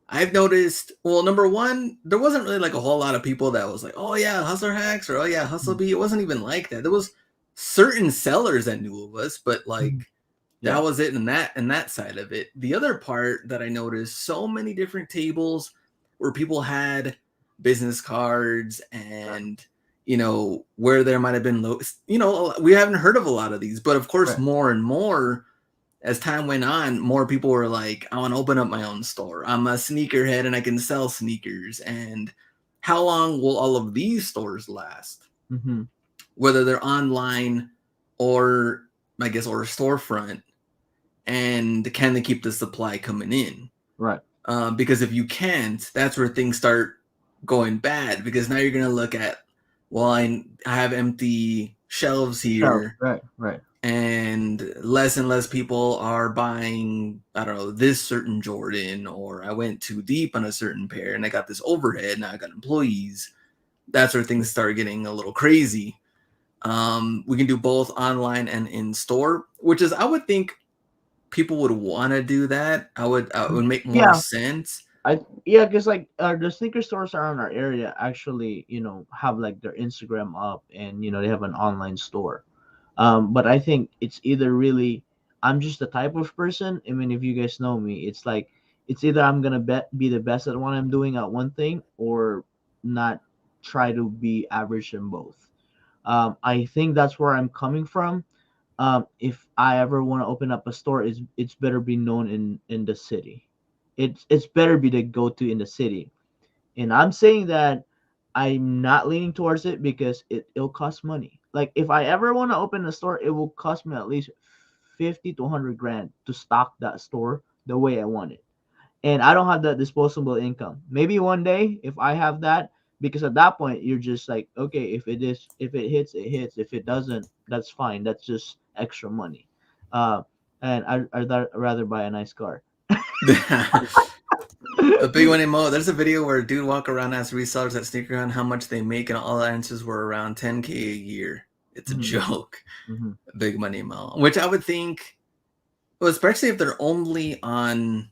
Speaker 1: I've noticed, well, number one, there wasn't really like a whole lot of people that was like, oh yeah, Hustler Hacks or oh yeah,
Speaker 2: Mhm.
Speaker 1: Hustlebee. It wasn't even like that. There was certain sellers that knew of us, but
Speaker 2: Mhm.
Speaker 1: like that
Speaker 2: Yeah.
Speaker 1: was it in that side of it. The other part that I noticed, so many different tables where people had business cards
Speaker 2: Right.
Speaker 1: and where there might have been low, we haven't heard of a lot of these, but of course
Speaker 2: Right.
Speaker 1: more and more as time went on, more people were like, I want to open up my own store. I'm a sneakerhead and I can sell sneakers. And how long will all of these stores last?
Speaker 2: Mm-hmm.
Speaker 1: Whether they're online or, I guess, or a storefront, and can they keep the supply coming in?
Speaker 2: Right.
Speaker 1: Because if you can't, that's where things start going bad. Because now you're gonna look at, well, I have empty shelves
Speaker 2: Shelf.
Speaker 1: here,
Speaker 2: Right. Right.
Speaker 1: and less people are buying, I don't know, this certain Jordan, or I went too deep on a certain pair and I got this overhead. Now I got employees. That's where things start getting a little crazy. We can do both online and in store, which is, I would think people would want to do that. It would make more
Speaker 2: Yeah.
Speaker 1: sense.
Speaker 2: Yeah, because like the sneaker stores around our area actually, have like their Instagram up, and they have an online store. But I think it's either really, I'm just the type of person. I mean, if you guys know me, it's like it's either I'm gonna be the best at what I'm doing at one thing, or not try to be average in both. I think that's where I'm coming from. If I ever want to open up a store, it's better be known in the city. It's better be the go to in the city. And I'm saying that I'm not leaning towards it because it'll cost money. Like if I ever want to open a store, it will cost me at least 50 to 100 grand to stock that store the way I want it. And I don't have that disposable income. Maybe one day if I have that, because at that point you're just like, okay, if it hits, it hits. If it doesn't, that's fine. That's just extra money. Uh, and I'd rather buy a nice car.
Speaker 1: A big one in Mo. There's a video where a dude walk around asks resellers at SneakerCon how much they make, and all the answers were around 10K a year. It's a
Speaker 2: Mhm,
Speaker 1: joke.
Speaker 2: mhm.
Speaker 1: Big money Mo. Which I would think, well, especially if they're only on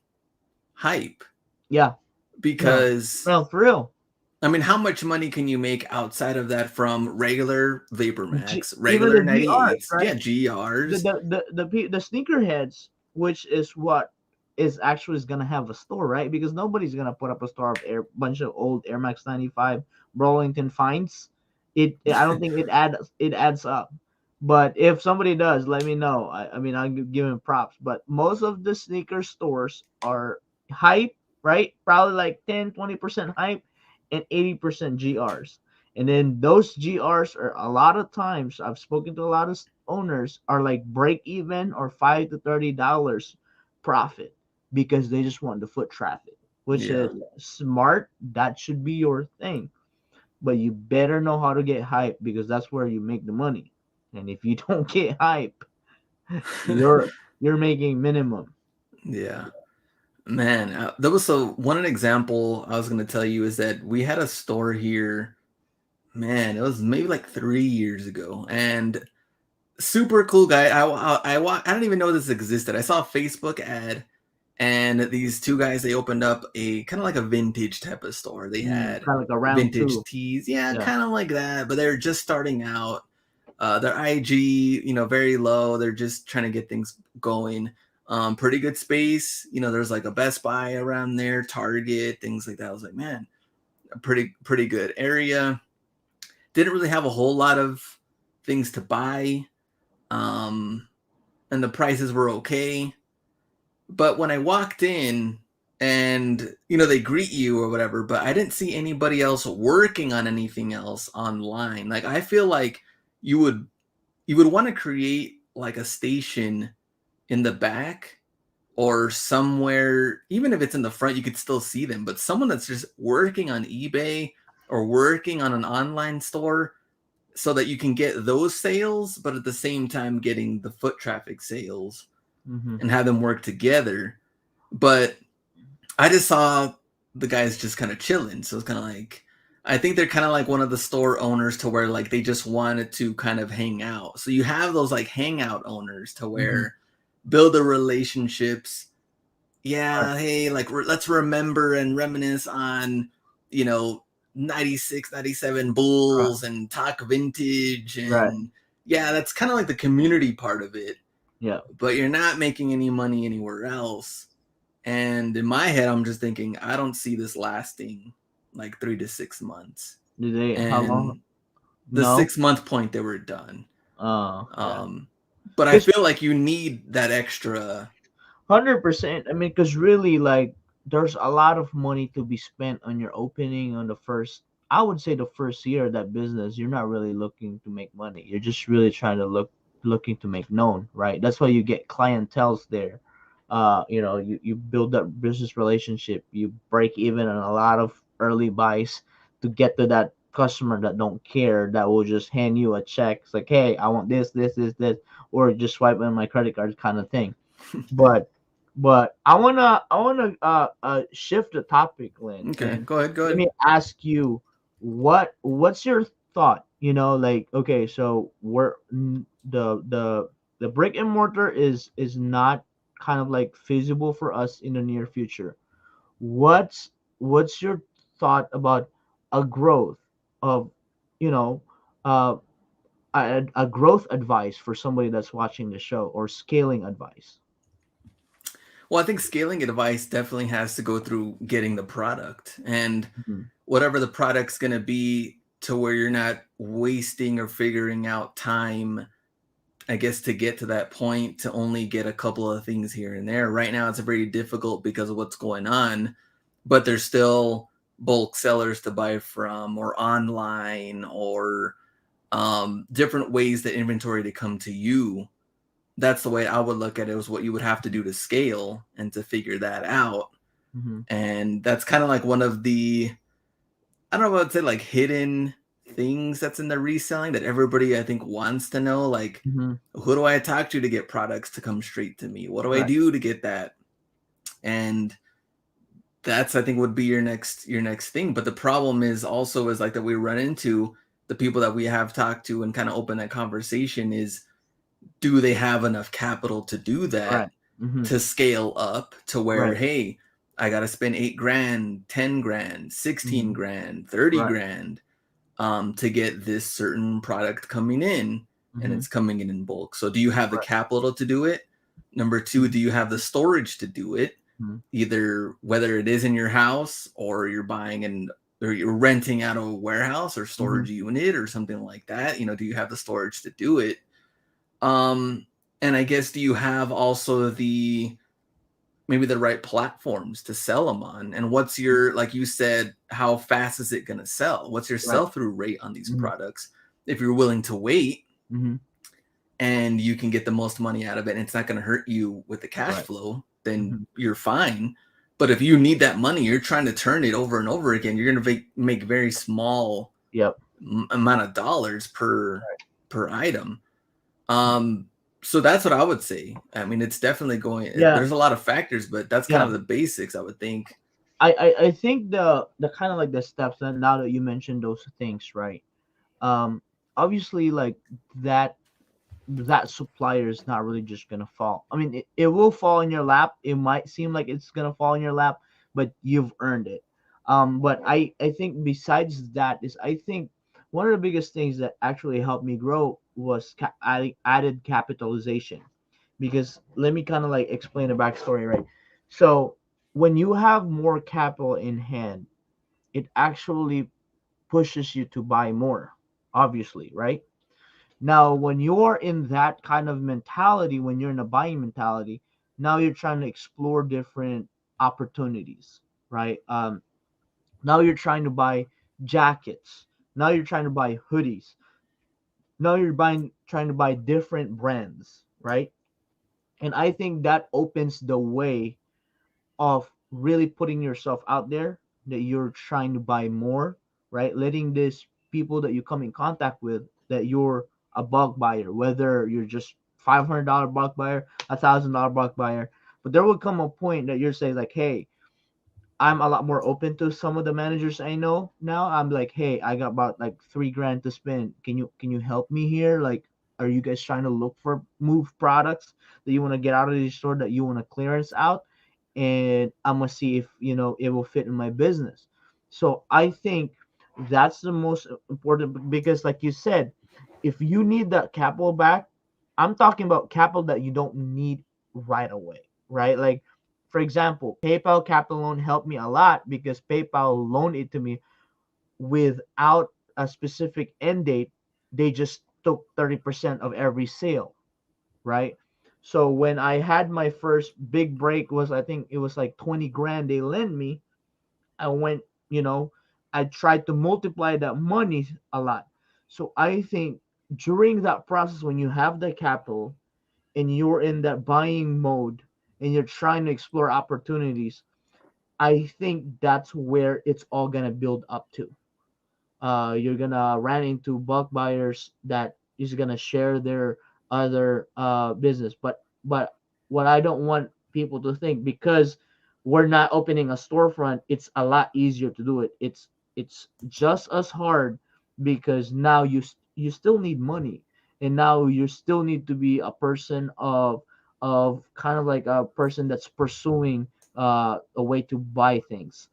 Speaker 1: hype,
Speaker 2: Yeah, yeah.
Speaker 1: because
Speaker 2: Well, for real.
Speaker 1: I mean, how much money can you make outside of that from regular Vapor Max,
Speaker 2: Even
Speaker 1: regular
Speaker 2: the GRs,
Speaker 1: 98s, yeah,
Speaker 2: right? The
Speaker 1: GRs?
Speaker 2: the the sneakerheads, which is what is actually is gonna have a store, right? Because nobody's gonna put up a store of bunch of old Air Max 95 Burlington finds. I don't think it adds up. But if somebody does, let me know. I mean, I'll give him props. But most of the sneaker stores are hype, right? Probably like 10-20% hype and 80% GRs. And then those GRs are a lot of times, I've spoken to a lot of owners, are like break even or $5 to $30 profit because they just want the foot traffic, which
Speaker 1: Yeah.
Speaker 2: is smart. That should be your thing. But you better know how to get hype because that's where you make the money. And if you don't get hype, you're you're making minimum.
Speaker 1: Yeah. Man, that was so one example I was going to tell you is that we had a store here. Man, it was maybe like 3 years ago, and super cool guy. I don't even know this existed. I saw a Facebook ad, and these two guys, they opened up a kind of like a vintage type of store. They had
Speaker 2: Kind of like a round
Speaker 1: vintage
Speaker 2: two.
Speaker 1: tees, yeah,
Speaker 2: Yeah.
Speaker 1: kind of like that, but they're just starting out. Their IG, very low. They're just trying to get things going. Pretty good space. There's like a Best Buy around there, Target, things like that. I was like, man, a pretty good area. Didn't really have a whole lot of things to buy, um, and the prices were okay. But when I walked in, and they greet you or whatever, but I didn't see anybody else working on anything else online. Like I feel like you would want to create like a station in the back or somewhere, even if it's in the front, you could still see them. But someone that's just working on eBay or working on an online store so that you can get those sales, but at the same time getting the foot traffic sales
Speaker 2: Mm-hmm.
Speaker 1: and have them work together. But I just saw the guys just kind of chilling. So it's kind of like, I think they're kind of like one of the store owners to where like they just wanted to kind of hang out. So you have those like hangout owners to
Speaker 2: Mm-hmm.
Speaker 1: where build the relationships.
Speaker 2: Right.
Speaker 1: Yeah, hey, like let's remember and reminisce on, you know, 96, 97
Speaker 2: Right.
Speaker 1: Bulls and talk vintage.
Speaker 2: Right.
Speaker 1: And yeah, that's kind of like the community part of it.
Speaker 2: Yeah.
Speaker 1: But you're not making any money anywhere else. And in my head, I'm just thinking, I don't see this lasting like 3 to 6 months.
Speaker 2: Do they? How long?
Speaker 1: And the
Speaker 2: No.
Speaker 1: 6 month point, they were done.
Speaker 2: Yeah.
Speaker 1: Um, but I
Speaker 2: Because
Speaker 1: feel like you need that extra.
Speaker 2: 100%. I mean, because really, like, there's a lot of money to be spent on your opening on the first. I would say the first year of that business, you're not really looking to make money. You're just really trying to looking to make known, right? That's why you get clientels there. You build that business relationship. You break even on a lot of early buys to get to that customer that don't care, that will just hand you a check. It's like, hey, I want this, or just swipe on my credit card kind of thing. But I wanna shift the topic, Lynn,
Speaker 1: Okay,
Speaker 2: and
Speaker 1: go ahead, go
Speaker 2: let
Speaker 1: ahead.
Speaker 2: me ask you, what's your thought? Like, okay, so the brick and mortar is not kind of like feasible for us in the near future. What's your thought about a growth of, you know, uh, a growth advice for somebody that's watching the show, or scaling advice?
Speaker 1: Well, I think scaling advice definitely has to go through getting the product and
Speaker 2: Mhm.
Speaker 1: whatever the product's going to be to where you're not wasting or figuring out time, I guess, to get to that point to only get a couple of things here and there. Right now, it's very difficult because of what's going on, but there's still bulk sellers to buy from or online or different ways that inventory to come to you. That's the way I would look at it, was what you would have to do to scale and to figure that out.
Speaker 2: Mhm.
Speaker 1: And that's kind of like one of the, I don't know what I'd say, like hidden things that's in the reselling that everybody I think wants to know. Like,
Speaker 2: Mhm.
Speaker 1: who do I talk to get products to come straight to me? What do I
Speaker 2: Right.
Speaker 1: do to get that? And that's, I think, would be your next thing. But the problem is also is like that we run into the people that we have talked to and kind of open that conversation is, do they have enough capital to do that,
Speaker 2: Right. Mhm.
Speaker 1: to scale up to where,
Speaker 2: Right.
Speaker 1: hey, I got to spend 8 grand, 10 grand, 16
Speaker 2: Mhm.
Speaker 1: grand, 30
Speaker 2: Right.
Speaker 1: grand to get this certain product coming in, and
Speaker 2: Mhm.
Speaker 1: it's coming in bulk. So do you have the
Speaker 2: Right.
Speaker 1: capital to do it? Number two,
Speaker 2: Mhm.
Speaker 1: do you have the storage to do it?
Speaker 2: Mhm.
Speaker 1: Either whether it is in your house or you're buying or you're renting out a warehouse or
Speaker 2: Mhm.
Speaker 1: storage unit or something like that. Do you have the storage to do it? Um, and I guess, do you have also the maybe the right platforms to sell them on? And what's your, like you said, how fast is it going to sell? What's your
Speaker 2: Right.
Speaker 1: sell through rate on these
Speaker 2: Mhm.
Speaker 1: products? If you're willing to wait
Speaker 2: Mhm.
Speaker 1: and you can get the most money out of it and it's not going to hurt you with the cash
Speaker 2: Right.
Speaker 1: flow, then
Speaker 2: Mhm.
Speaker 1: you're fine. But if you need that money, you're trying to turn it over and over again, you're going to make very small
Speaker 2: Yep.
Speaker 1: amount of dollars per item. Um, so that's what I would say. I mean, it's definitely
Speaker 2: Yeah.
Speaker 1: there's a lot of factors, but that's kind
Speaker 2: Yeah.
Speaker 1: of the basics, I would think.
Speaker 2: I think the kind of like the steps that, now that you mentioned those things, right? Um, Obviously, like, that that supplier is not really just gonna fall. I mean, it will fall in your lap. It might seem like it's gonna fall in your lap, but you've earned it. But I think besides that is, I think one of the biggest things that actually helped me grow was added capitalization. Because let me kind of like explain the backstory, right? So when you have more capital in hand, it actually pushes you to buy more, obviously, right? Now, when you're in that kind of mentality, when you're in a buying mentality, now you're trying to explore different opportunities, right? Now you're trying to buy jackets. Now you're trying to buy hoodies. Now you're trying to buy different brands, right? And I think that opens the way of really putting yourself out there, that you're trying to buy more, right? Letting these people that you come in contact with that you're a bulk buyer, whether you're just $500 bulk buyer, $1,000 bulk buyer. But there will come a point that you're saying like, hey, I'm a lot more open to some of the managers I know now. I'm like, hey, I got about like 3 grand to spend. Can you help me here? Like, are you guys trying to look for move products that you want to get out of the store that you want to clearance out? And I'm gonna see if it will fit in my business. So I think that's the most important, because like you said, if you need that capital back, I'm talking about capital that you don't need right away, right? Like, for example, PayPal Capital Loan helped me a lot because PayPal loaned it to me without a specific end date. They just took 30% of every sale, right? So when I had my first big break, was I think it was like 20 grand they lent me. I went, you know, I tried to multiply that money a lot. So I think during that process, when you have the capital and you're in that buying mode and you're trying to explore opportunities, I think that's where it's all gonna build up to. You're gonna run into bulk buyers that is gonna share their other business. But what I don't want people to think, because we're not opening a storefront, it's a lot easier to do it. It's just as hard, because now you still need money, and now you still need to be a person of kind of like a person that's pursuing a way to buy things,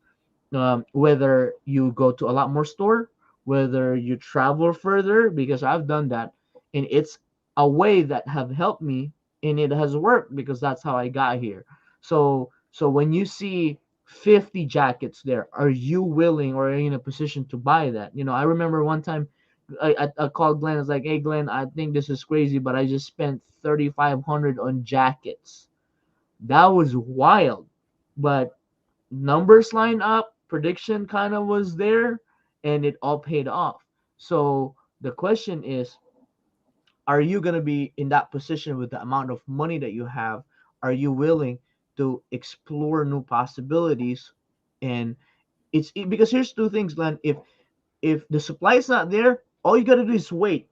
Speaker 2: whether you go to a lot more store, whether you travel further, because I've done that, and it's a way that have helped me, and it has worked because that's how I got here. So when you see 50 jackets there, are you willing or are you in a position to buy that? I remember one time I called Glenn. I was like, hey Glenn, I think this is crazy, but I just spent 3,500 on jackets. That was wild. But numbers line up, prediction kind of was there, and it all paid off. So the question is, are you going to be in that position with the amount of money that you have? Are you willing to explore new possibilities? And because here's two things, Glenn. If the supply is not there, all you got to do is wait.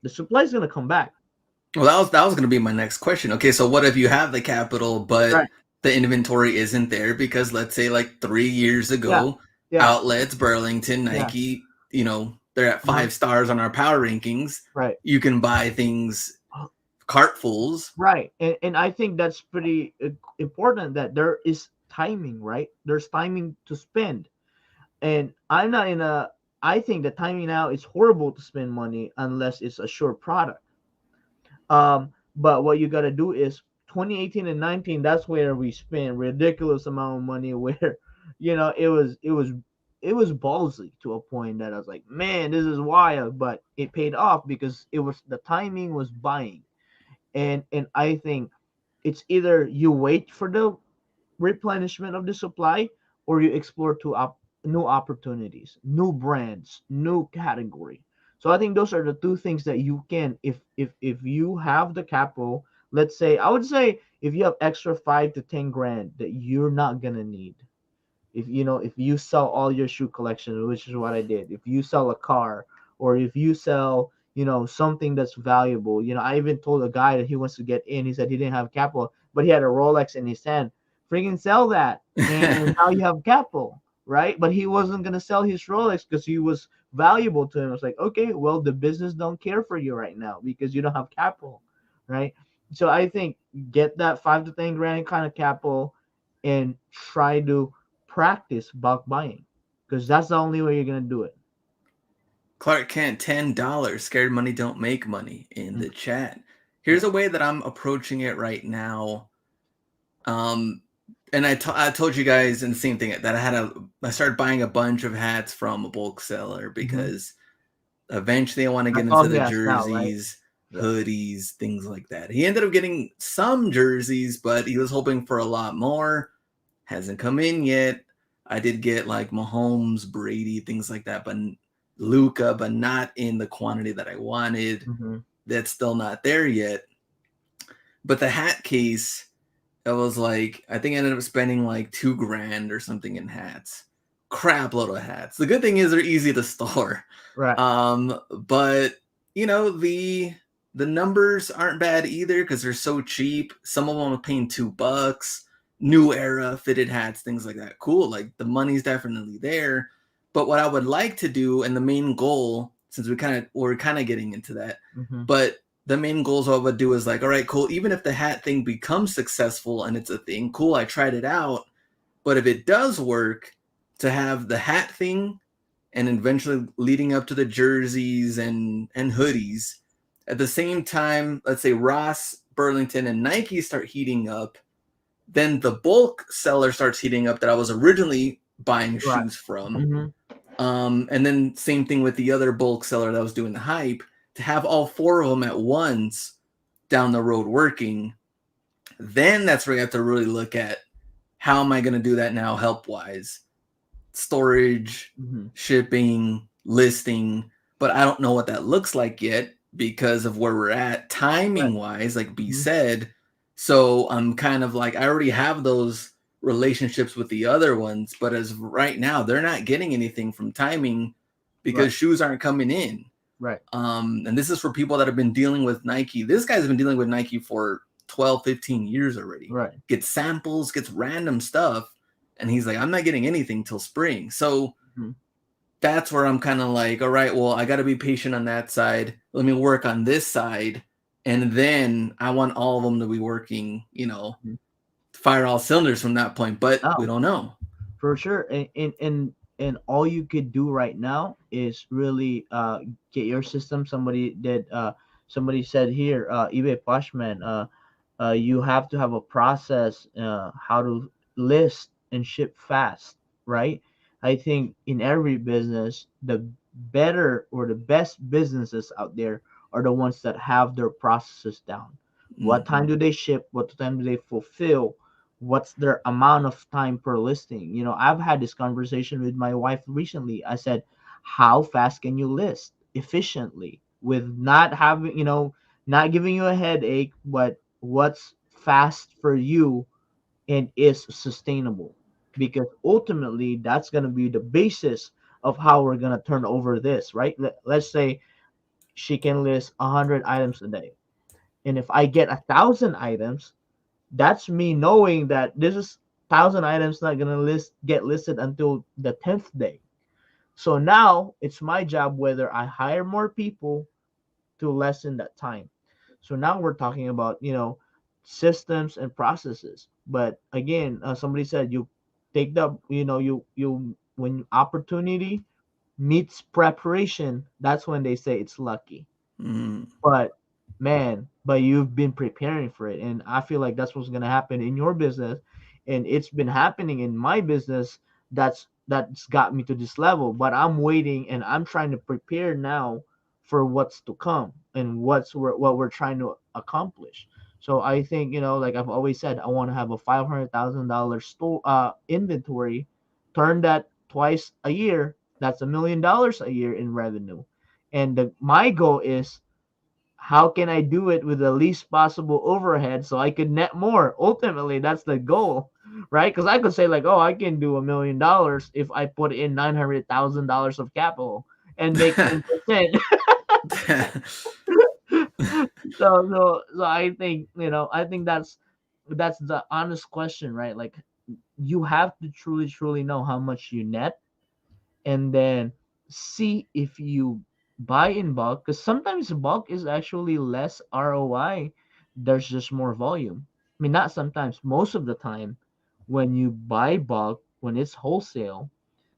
Speaker 2: The supply is going to come back.
Speaker 1: Well, that was going to be my next question. Okay, so what if you have the capital, but
Speaker 2: Right.
Speaker 1: the inventory isn't there because let's say like 3 years
Speaker 2: Yeah.
Speaker 1: ago,
Speaker 2: Yeah.
Speaker 1: outlets, Burlington,
Speaker 2: Yeah.
Speaker 1: Nike, they're at
Speaker 2: Uh-huh.
Speaker 1: 5 stars on our power rankings.
Speaker 2: Right.
Speaker 1: You can buy things cartfuls.
Speaker 2: Right. And I think that's pretty important, that there is timing, right? There's timing to spend. And I'm not in a, I think the timing now is horrible to spend money unless it's a sure product. But what you got to do is 2018 and 19, that's where we spent ridiculous amount of money where, it was ballsy to a point that I was like, man, this is wild, but it paid off because it was the timing was buying. And I think it's either you wait for the replenishment of the supply, or you explore new opportunities, new brands, new category. So I think those are the two things that you can, if you have the capital. Let's say, I would say, if you have extra 5 to 10 grand that you're not gonna need, if you sell all your shoe collection, which is what I did, if you sell a car, or if you sell something that's valuable. I even told a guy that he wants to get in. He said he didn't have capital, but he had a Rolex in his hand. Freaking sell that, and now you have capital, right? But he wasn't gonna sell his Rolex because he was valuable to him. I was like, okay, well, the business don't care for you right now because you don't have capital, right? So I think get that 5 to 10 grand kind of capital, and try to practice bulk buying, because that's the only way you're gonna do it.
Speaker 1: Clark Kent, $10. Scared money don't make money in
Speaker 2: Mm,
Speaker 1: the chat.
Speaker 2: yeah.
Speaker 1: Here's a way that I'm approaching it right now. Um, and I told you guys in the same thing that I started buying a bunch of hats from a bulk seller
Speaker 2: Hmm.
Speaker 1: because eventually I want to get
Speaker 2: That's all
Speaker 1: into
Speaker 2: he
Speaker 1: the
Speaker 2: has now, right?
Speaker 1: jerseys,
Speaker 2: Yeah.
Speaker 1: hoodies, things like that. He ended up getting some jerseys, but he was hoping for a lot more. Hasn't come in yet. I did get like Mahomes, Brady, things like that, but Luca, but not in the quantity that I wanted.
Speaker 2: Hmm.
Speaker 1: That's still not there yet. But the hat case, it was like, I think I ended up spending like 2 grand or something in hats. Crap load of hats. The good thing is they're easy to store.
Speaker 2: Right.
Speaker 1: But the numbers aren't bad either because they're so cheap. Some of them are paying $2. New era fitted hats, things like that. Cool. Like the money's definitely there. But what I would like to do, and the main goal, since we're kind of getting into that,
Speaker 2: Mm-hmm.
Speaker 1: but the main goals what I would do is like, all right, cool. Even if the hat thing becomes successful and it's a thing, cool. I tried it out. But if it does work, to have the hat thing and eventually leading up to the jerseys and hoodies, at the same time, let's say Ross, Burlington, and Nike start heating up, then the bulk seller starts heating up that I was originally buying
Speaker 2: Right.
Speaker 1: shoes from.
Speaker 2: Mm-hmm.
Speaker 1: And then same thing with the other bulk seller that was doing the hype. To have all 4 of them at once down the road working, then that's where you have to really look at how am I going to do that now, help wise, storage,
Speaker 2: Mm-hmm.
Speaker 1: shipping, listing. But I don't know what that looks like yet because of where we're at
Speaker 2: Right.
Speaker 1: timing wise, like B
Speaker 2: Mm-hmm.
Speaker 1: said. So I'm kind of like, I already have those relationships with the other ones, but as of right now, they're not getting anything from timing
Speaker 2: Right.
Speaker 1: because shoes aren't coming in.
Speaker 2: Right.
Speaker 1: And this is for people that have been dealing with Nike. This guy's been dealing with Nike for 12, 15 years already.
Speaker 2: Right.
Speaker 1: Gets samples, gets random stuff. And he's like, I'm not getting anything till spring. So
Speaker 2: Mm-hmm.
Speaker 1: that's where I'm kind of like, all right, well, I got to be patient on that side. Let me work on this side. And then I want all of them to be working,
Speaker 2: Mm-hmm.
Speaker 1: fire all cylinders from that point. But we
Speaker 2: Oh,
Speaker 1: don't know.
Speaker 2: for sure. And all you could do right now is really get your system. Somebody said here, eBay Flashman, you have to have a process how to list and ship fast, right? I think in every business, the better or the best businesses out there are the ones that have their processes down. What
Speaker 1: Mm-hmm.
Speaker 2: time do they ship? What time do they fulfill? What's their amount of time per listing? I've had this conversation with my wife recently. I said, how fast can you list efficiently with not having, not giving you a headache, but what's fast for you and is sustainable? Because ultimately that's going to be the basis of how we're going to turn over this, right? Let's say she can list 100 items a day, and if I get 1,000 items, that's me knowing that this is 1,000 items not going to get listed until the 10th day. So now it's my job whether I hire more people to lessen that time. So now we're talking about, systems and processes. But again, somebody said you take the, you when opportunity meets preparation, that's when they say it's lucky.
Speaker 1: Mm-hmm.
Speaker 2: But man, but you've been preparing for it, and I feel like that's what's gonna happen in your business, and it's been happening in my business. That's got me to this level, but I'm waiting and I'm trying to prepare now for what's to come and what we're trying to accomplish. So I think, like I've always said, I want to have a $500,000 store inventory, turn that twice a year. That's $1 million a year in revenue, and my goal is how can I do it with the least possible overhead so I could net more? Ultimately, that's the goal, right? Because I could say like, oh, I can do $1 million if I put in $900,000 of capital and make 10%. So I think I think that's the honest question, right? Like you have to truly know how much you net, and then see if you buy in bulk, because sometimes bulk is actually less ROI. There's just more volume. I mean, not sometimes, most of the time, when you buy bulk, when it's wholesale,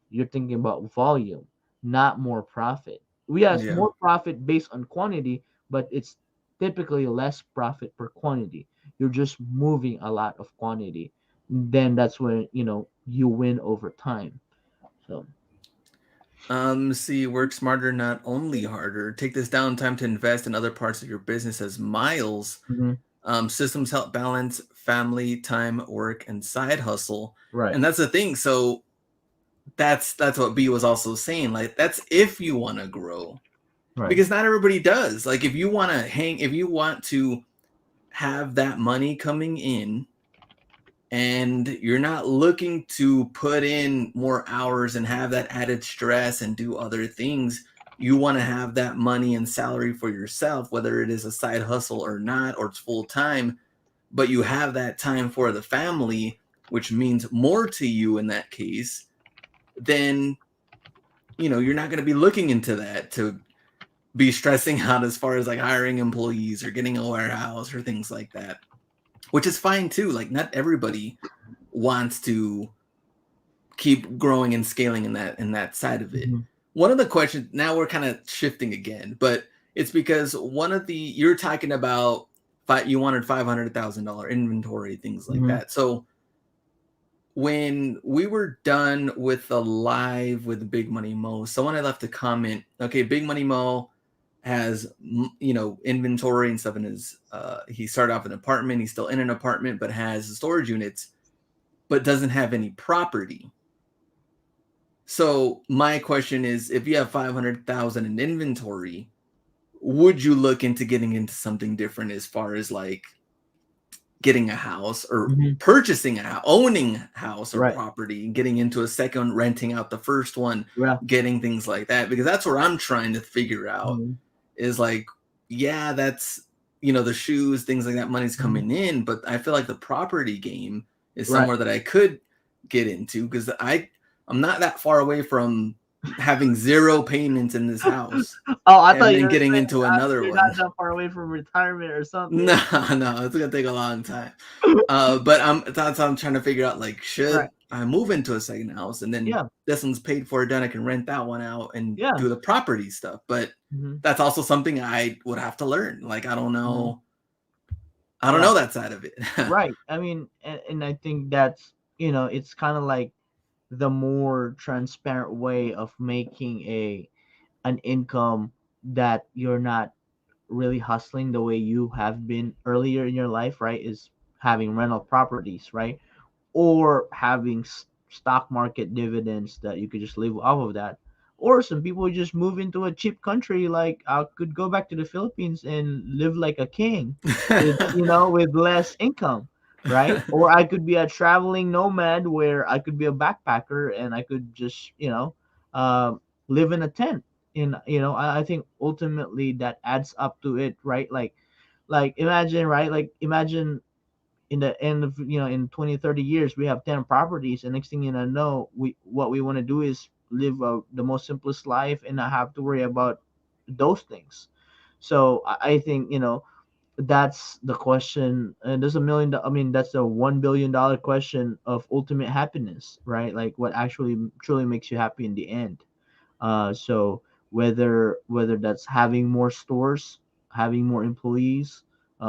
Speaker 2: you're thinking about volume, not more profit. Yes,
Speaker 1: Yeah.
Speaker 2: more profit based on quantity, but it's typically less profit per quantity. You're just moving a lot of quantity. Then that's when you win over time. So.
Speaker 1: See, work smarter, not only harder. Take this downtime to invest in other parts of your business as miles.
Speaker 2: Mhm.
Speaker 1: Systems help balance family, time, work, and side hustle.
Speaker 2: Right.
Speaker 1: And that's the thing. So that's what B was also saying. Like that's if you want to grow,
Speaker 2: Right.
Speaker 1: because not everybody does. Like if you want to have that money coming in, and you're not looking to put in more hours and have that added stress and do other things. You want to have that money and salary for yourself, whether it is a side hustle or not, or it's full time, but you have that time for the family, which means more to you in that case, then you're not going to be looking into that to be stressing out as far as like hiring employees or getting a warehouse or things like that, which is fine too. Like, not everybody wants to keep growing and scaling in that side of it.
Speaker 2: Mm-hmm.
Speaker 1: One of the questions, now we're kind of shifting again, but it's because one of the you're talking about you wanted $500,000 inventory, things like
Speaker 2: Mm-hmm.
Speaker 1: that. So when we were done with the live with Big Money Mo, someone had left a comment. Okay, Big Money Mo has inventory and stuff in his. He started off an apartment. He's still in an apartment, but has storage units, but doesn't have any property. So my question is, if you have 500,000 in inventory, would you look into getting into something different as far as like getting a house or
Speaker 2: Mm-hmm.
Speaker 1: purchasing a house, owning a house or
Speaker 2: Right.
Speaker 1: property, getting into a second, renting out the first one,
Speaker 2: Yeah.
Speaker 1: getting things like that? Because that's where I'm trying to figure out
Speaker 2: Mm-hmm.
Speaker 1: is like, yeah, that's, the shoes, things like that, money's
Speaker 2: Mm-hmm.
Speaker 1: coming in, but I feel like the property game is
Speaker 2: Right.
Speaker 1: somewhere that I could get into because I'm not that far away from having zero payments in this house
Speaker 2: Oh, I thought
Speaker 1: and
Speaker 2: you
Speaker 1: then
Speaker 2: were
Speaker 1: getting
Speaker 2: saying
Speaker 1: into another
Speaker 2: you're
Speaker 1: one.
Speaker 2: not that far away from retirement or something.
Speaker 1: No, no, it's gonna take a long time. But I'm trying to figure out like,
Speaker 2: Right.
Speaker 1: should I move into a second house and then
Speaker 2: Yeah.
Speaker 1: this one's paid for, done, I can rent that one out and
Speaker 2: Yeah.
Speaker 1: do the property stuff. But
Speaker 2: Mm-hmm.
Speaker 1: that's also something I would have to learn. Like,
Speaker 2: Mm-hmm.
Speaker 1: I don't
Speaker 2: Yeah.
Speaker 1: know that side of it.
Speaker 2: Right. I mean, and I think that's, it's kind of like the more transparent way of making an income that you're not really hustling the way you have been earlier in your life, right? Is having rental properties, right? Or having stock market dividends that you could just live off of that. Or some people just move into a cheap country, like I could go back to the Philippines and live like a king with, with less income, right? Or I could be a traveling nomad where I could be a backpacker and I could just, uh, live in a tent. And, I think ultimately that adds up to it, right? Like imagine, right? Like imagine in the end of, in 20, 30 years we have 10 properties, and next thing know, we want to do is live the most simplest life and not have to worry about those things. So I think, that's the question. And there's I mean, that's the $1 billion question of ultimate happiness, right? Like what actually truly makes you happy in the end. So whether that's having more stores, having more employees,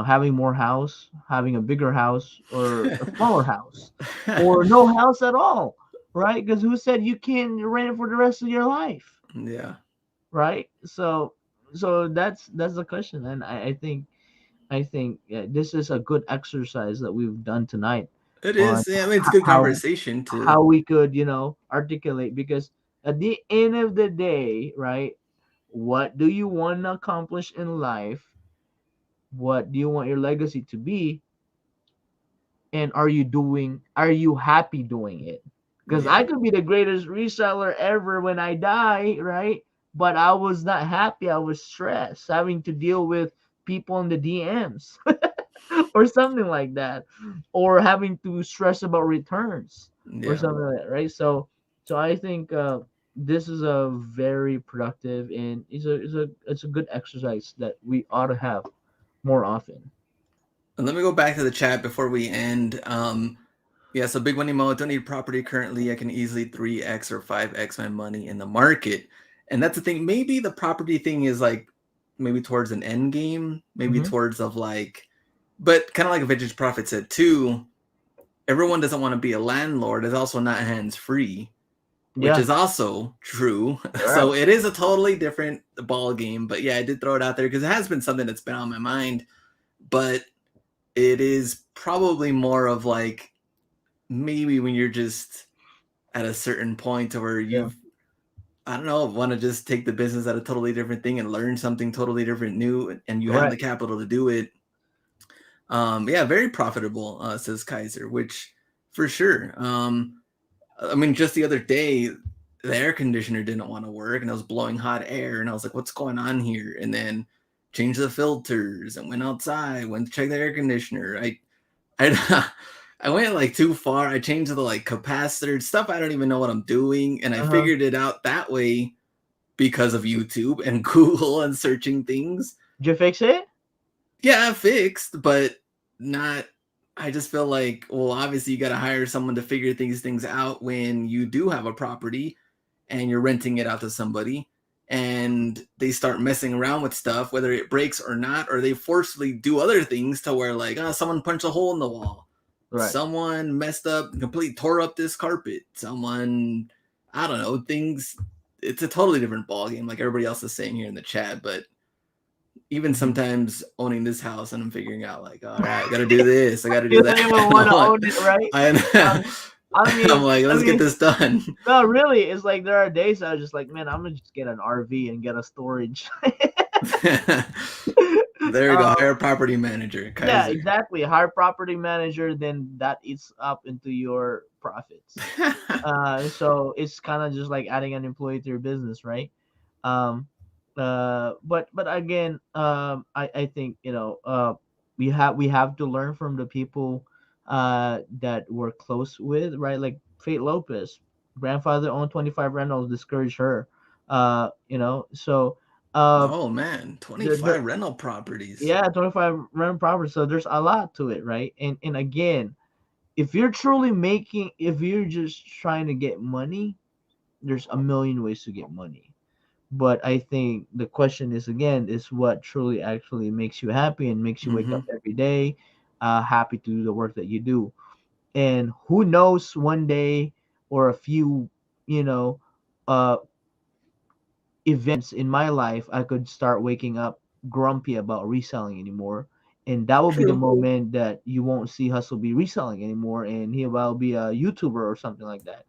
Speaker 2: having more house, having a bigger house or a smaller house, or no house at all, right? Because who said you can't rent it for the rest of your life,
Speaker 1: Yeah,
Speaker 2: right? So that's the question, and I think this is a good exercise that we've done tonight
Speaker 1: it
Speaker 2: on
Speaker 1: is. Yeah, I mean, it's a good
Speaker 2: how
Speaker 1: conversation to.
Speaker 2: how we could, articulate, because at the end of the day, right, what do you want to accomplish in life? What do you want your legacy to be? And are you happy doing it? Because
Speaker 1: Yeah.
Speaker 2: I could be the greatest reseller ever when I die, right? But I was not happy. I was stressed having to deal with people in the DMs or something like that, or having to stress about returns or
Speaker 1: Yeah.
Speaker 2: something like that, right? So I think this is a very productive, and it's a good exercise that we ought to have more often.
Speaker 1: And let me go back to the chat before we end. Yeah, so Big Money Mo, don't need property currently. I can easily 3x or 5x my money in the market. And that's the thing. Maybe the property thing is like maybe towards an end game, maybe
Speaker 2: Hmm.
Speaker 1: towards of like, but kind of like Vintage Prophet said too, everyone doesn't want to be a landlord. It's also not hands free, which
Speaker 2: Yeah.
Speaker 1: is also true.
Speaker 2: All right.
Speaker 1: So it is a totally different ball game. But yeah, I did throw it out there because it has been something that's been on my mind. But it is probably more of like maybe when you're just at a certain point to where
Speaker 2: Yeah.
Speaker 1: you've, I don't know, want to just take the business at a totally different thing and learn something totally different new, and you
Speaker 2: All
Speaker 1: have
Speaker 2: right.
Speaker 1: the capital to do it. Yeah, very profitable, says Kaiser, which for sure. I mean, just the other day, the air conditioner didn't want to work and it was blowing hot air. And I was like, what's going on here? And then changed the filters and went outside, went to check the air conditioner. I, I went like too far. I changed the like capacitor stuff. I don't even know what I'm doing. And I
Speaker 2: Uh-huh.
Speaker 1: figured it out that way because of YouTube and Google and searching things.
Speaker 2: Did you fix it?
Speaker 1: Yeah, fixed, but not. I just feel like, well, obviously you got to hire someone to figure these things out when you do have a property and you're renting it out to somebody and they start messing around with stuff, whether it breaks or not, or they forcefully do other things to where like, oh, someone punched a hole in the wall.
Speaker 2: Right.
Speaker 1: Someone messed up, completely tore up this carpet. Someone, I don't know, things. It's a totally different ballgame, like everybody else is saying here in the chat. But even
Speaker 2: Mhm.
Speaker 1: sometimes owning this house and I'm figuring out like, all right, I got to do this, I got to do
Speaker 2: You
Speaker 1: that.
Speaker 2: don't even want to own it, right?
Speaker 1: I,
Speaker 2: Um, I
Speaker 1: I'm
Speaker 2: mean,
Speaker 1: like,
Speaker 2: I
Speaker 1: let's get
Speaker 2: mean,
Speaker 1: this done.
Speaker 2: no, really, it's like there are days I was just like, man, I'm gonna just get an RV and get a storage.
Speaker 1: There you go.
Speaker 2: um,
Speaker 1: Hire a property manager,
Speaker 2: yeah,
Speaker 1: Kaiser.
Speaker 2: exactly. Hire property manager, then that eats up into your profits. So it's kind of just like adding an employee to your business, right? Um, but again, I think we have to learn from the people that we're close with, right? Like Fate Lopez, grandfather owned 25 rentals, discouraged her. So uh,
Speaker 1: Oh man,
Speaker 2: the
Speaker 1: 25 rental properties.
Speaker 2: yeah, 25 rental properties. So there's a lot to it, right? And again, if you're just trying to get money, there's a million ways to get money. But I think the question is again is what truly actually makes you happy and makes you wake
Speaker 1: Mm-hmm.
Speaker 2: up every day happy to do the work that you do. And who knows, one day or a few, you know, uh events in my life, I could start waking up grumpy about reselling anymore. And that will be the
Speaker 1: True.
Speaker 2: moment that you won't see Hustle be reselling anymore, and he will be a YouTuber or something like that.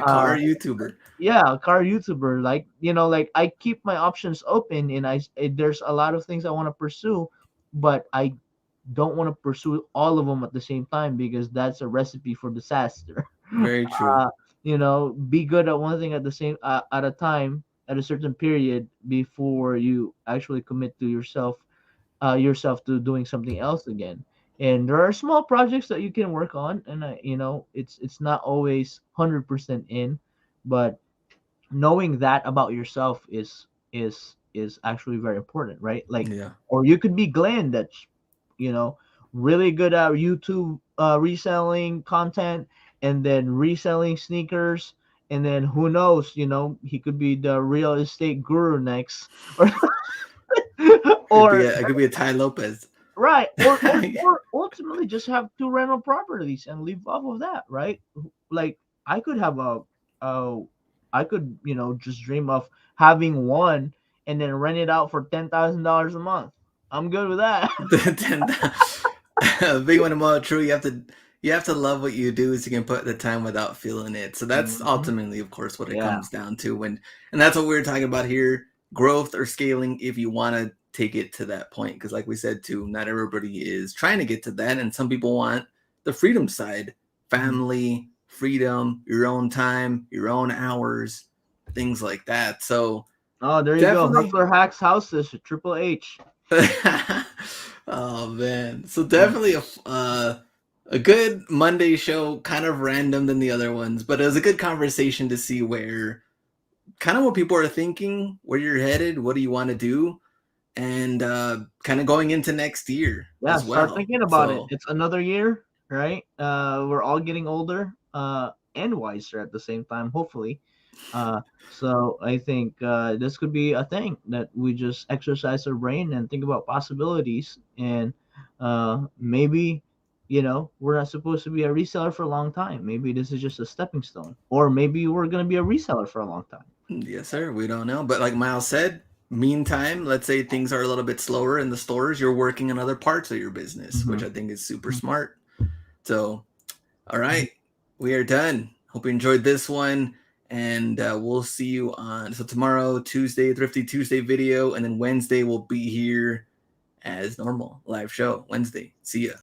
Speaker 1: Car
Speaker 2: Uh,
Speaker 1: YouTuber.
Speaker 2: yeah, a car YouTuber. Like like I keep my options open, and there's a lot of things I want to pursue, but I don't want to pursue all of them at the same time because that's a recipe for disaster.
Speaker 1: Very true.
Speaker 2: Be good at one thing at the same at a time at a certain period before you actually commit to yourself to doing something else again. And there are small projects that you can work on, and it's not always 100% in, but knowing that about yourself is actually very important, right? Like,
Speaker 1: Yeah.
Speaker 2: or you could be Glenn, that's you know really good at YouTube reselling content, and then reselling sneakers, and then who knows, he could be the real estate guru next, or or
Speaker 1: I could be a Ty Lopez.
Speaker 2: right, or ultimately just have two rental properties and live off of that, right? Like I could have a I could just dream of having one and then rent it out for $10,000 a month. I'm good with that.
Speaker 1: Big one about true. You have to love what you do so you can put the time without feeling it. So that's
Speaker 2: Mhm.
Speaker 1: ultimately, of course, what it
Speaker 2: Yeah.
Speaker 1: comes down to. And that's what we were talking about here: growth or scaling. If you want to take it to that point, because like we said too, not everybody is trying to get to that, and some people want the freedom side,
Speaker 2: Mhm.
Speaker 1: family freedom, your own time, your own hours, things like that. So
Speaker 2: Oh, there you go.
Speaker 1: definitely.
Speaker 2: Hustler hacks houses with Triple H.
Speaker 1: Oh man, so
Speaker 2: Uh,
Speaker 1: definitely a good Monday show, kind of random than the other ones, but it was a good conversation to see where kind of what people are thinking, where you're headed, what do you want to do, and kind of going into next year
Speaker 2: yeah,
Speaker 1: as
Speaker 2: start
Speaker 1: well.
Speaker 2: thinking about it.
Speaker 1: So
Speaker 2: It's another year, right? We're all getting older, and wiser at the same time, hopefully. So I think this could be a thing that we just exercise our brain and think about possibilities. And maybe, we're not supposed to be a reseller for a long time. Maybe this is just a stepping stone, or maybe we're gonna be a reseller for a long time.
Speaker 1: yes, sir. We don't know, but like Miles said, meantime, let's say things are a little bit slower in the stores. You're working on other parts of your business, which
Speaker 2: Hmm.
Speaker 1: I think is super smart. So all right, we are done. Hope you enjoyed this one, and we'll see you on tomorrow, Tuesday, Thrifty Tuesday video, and then Wednesday we'll be here as normal live show. Wednesday, see ya.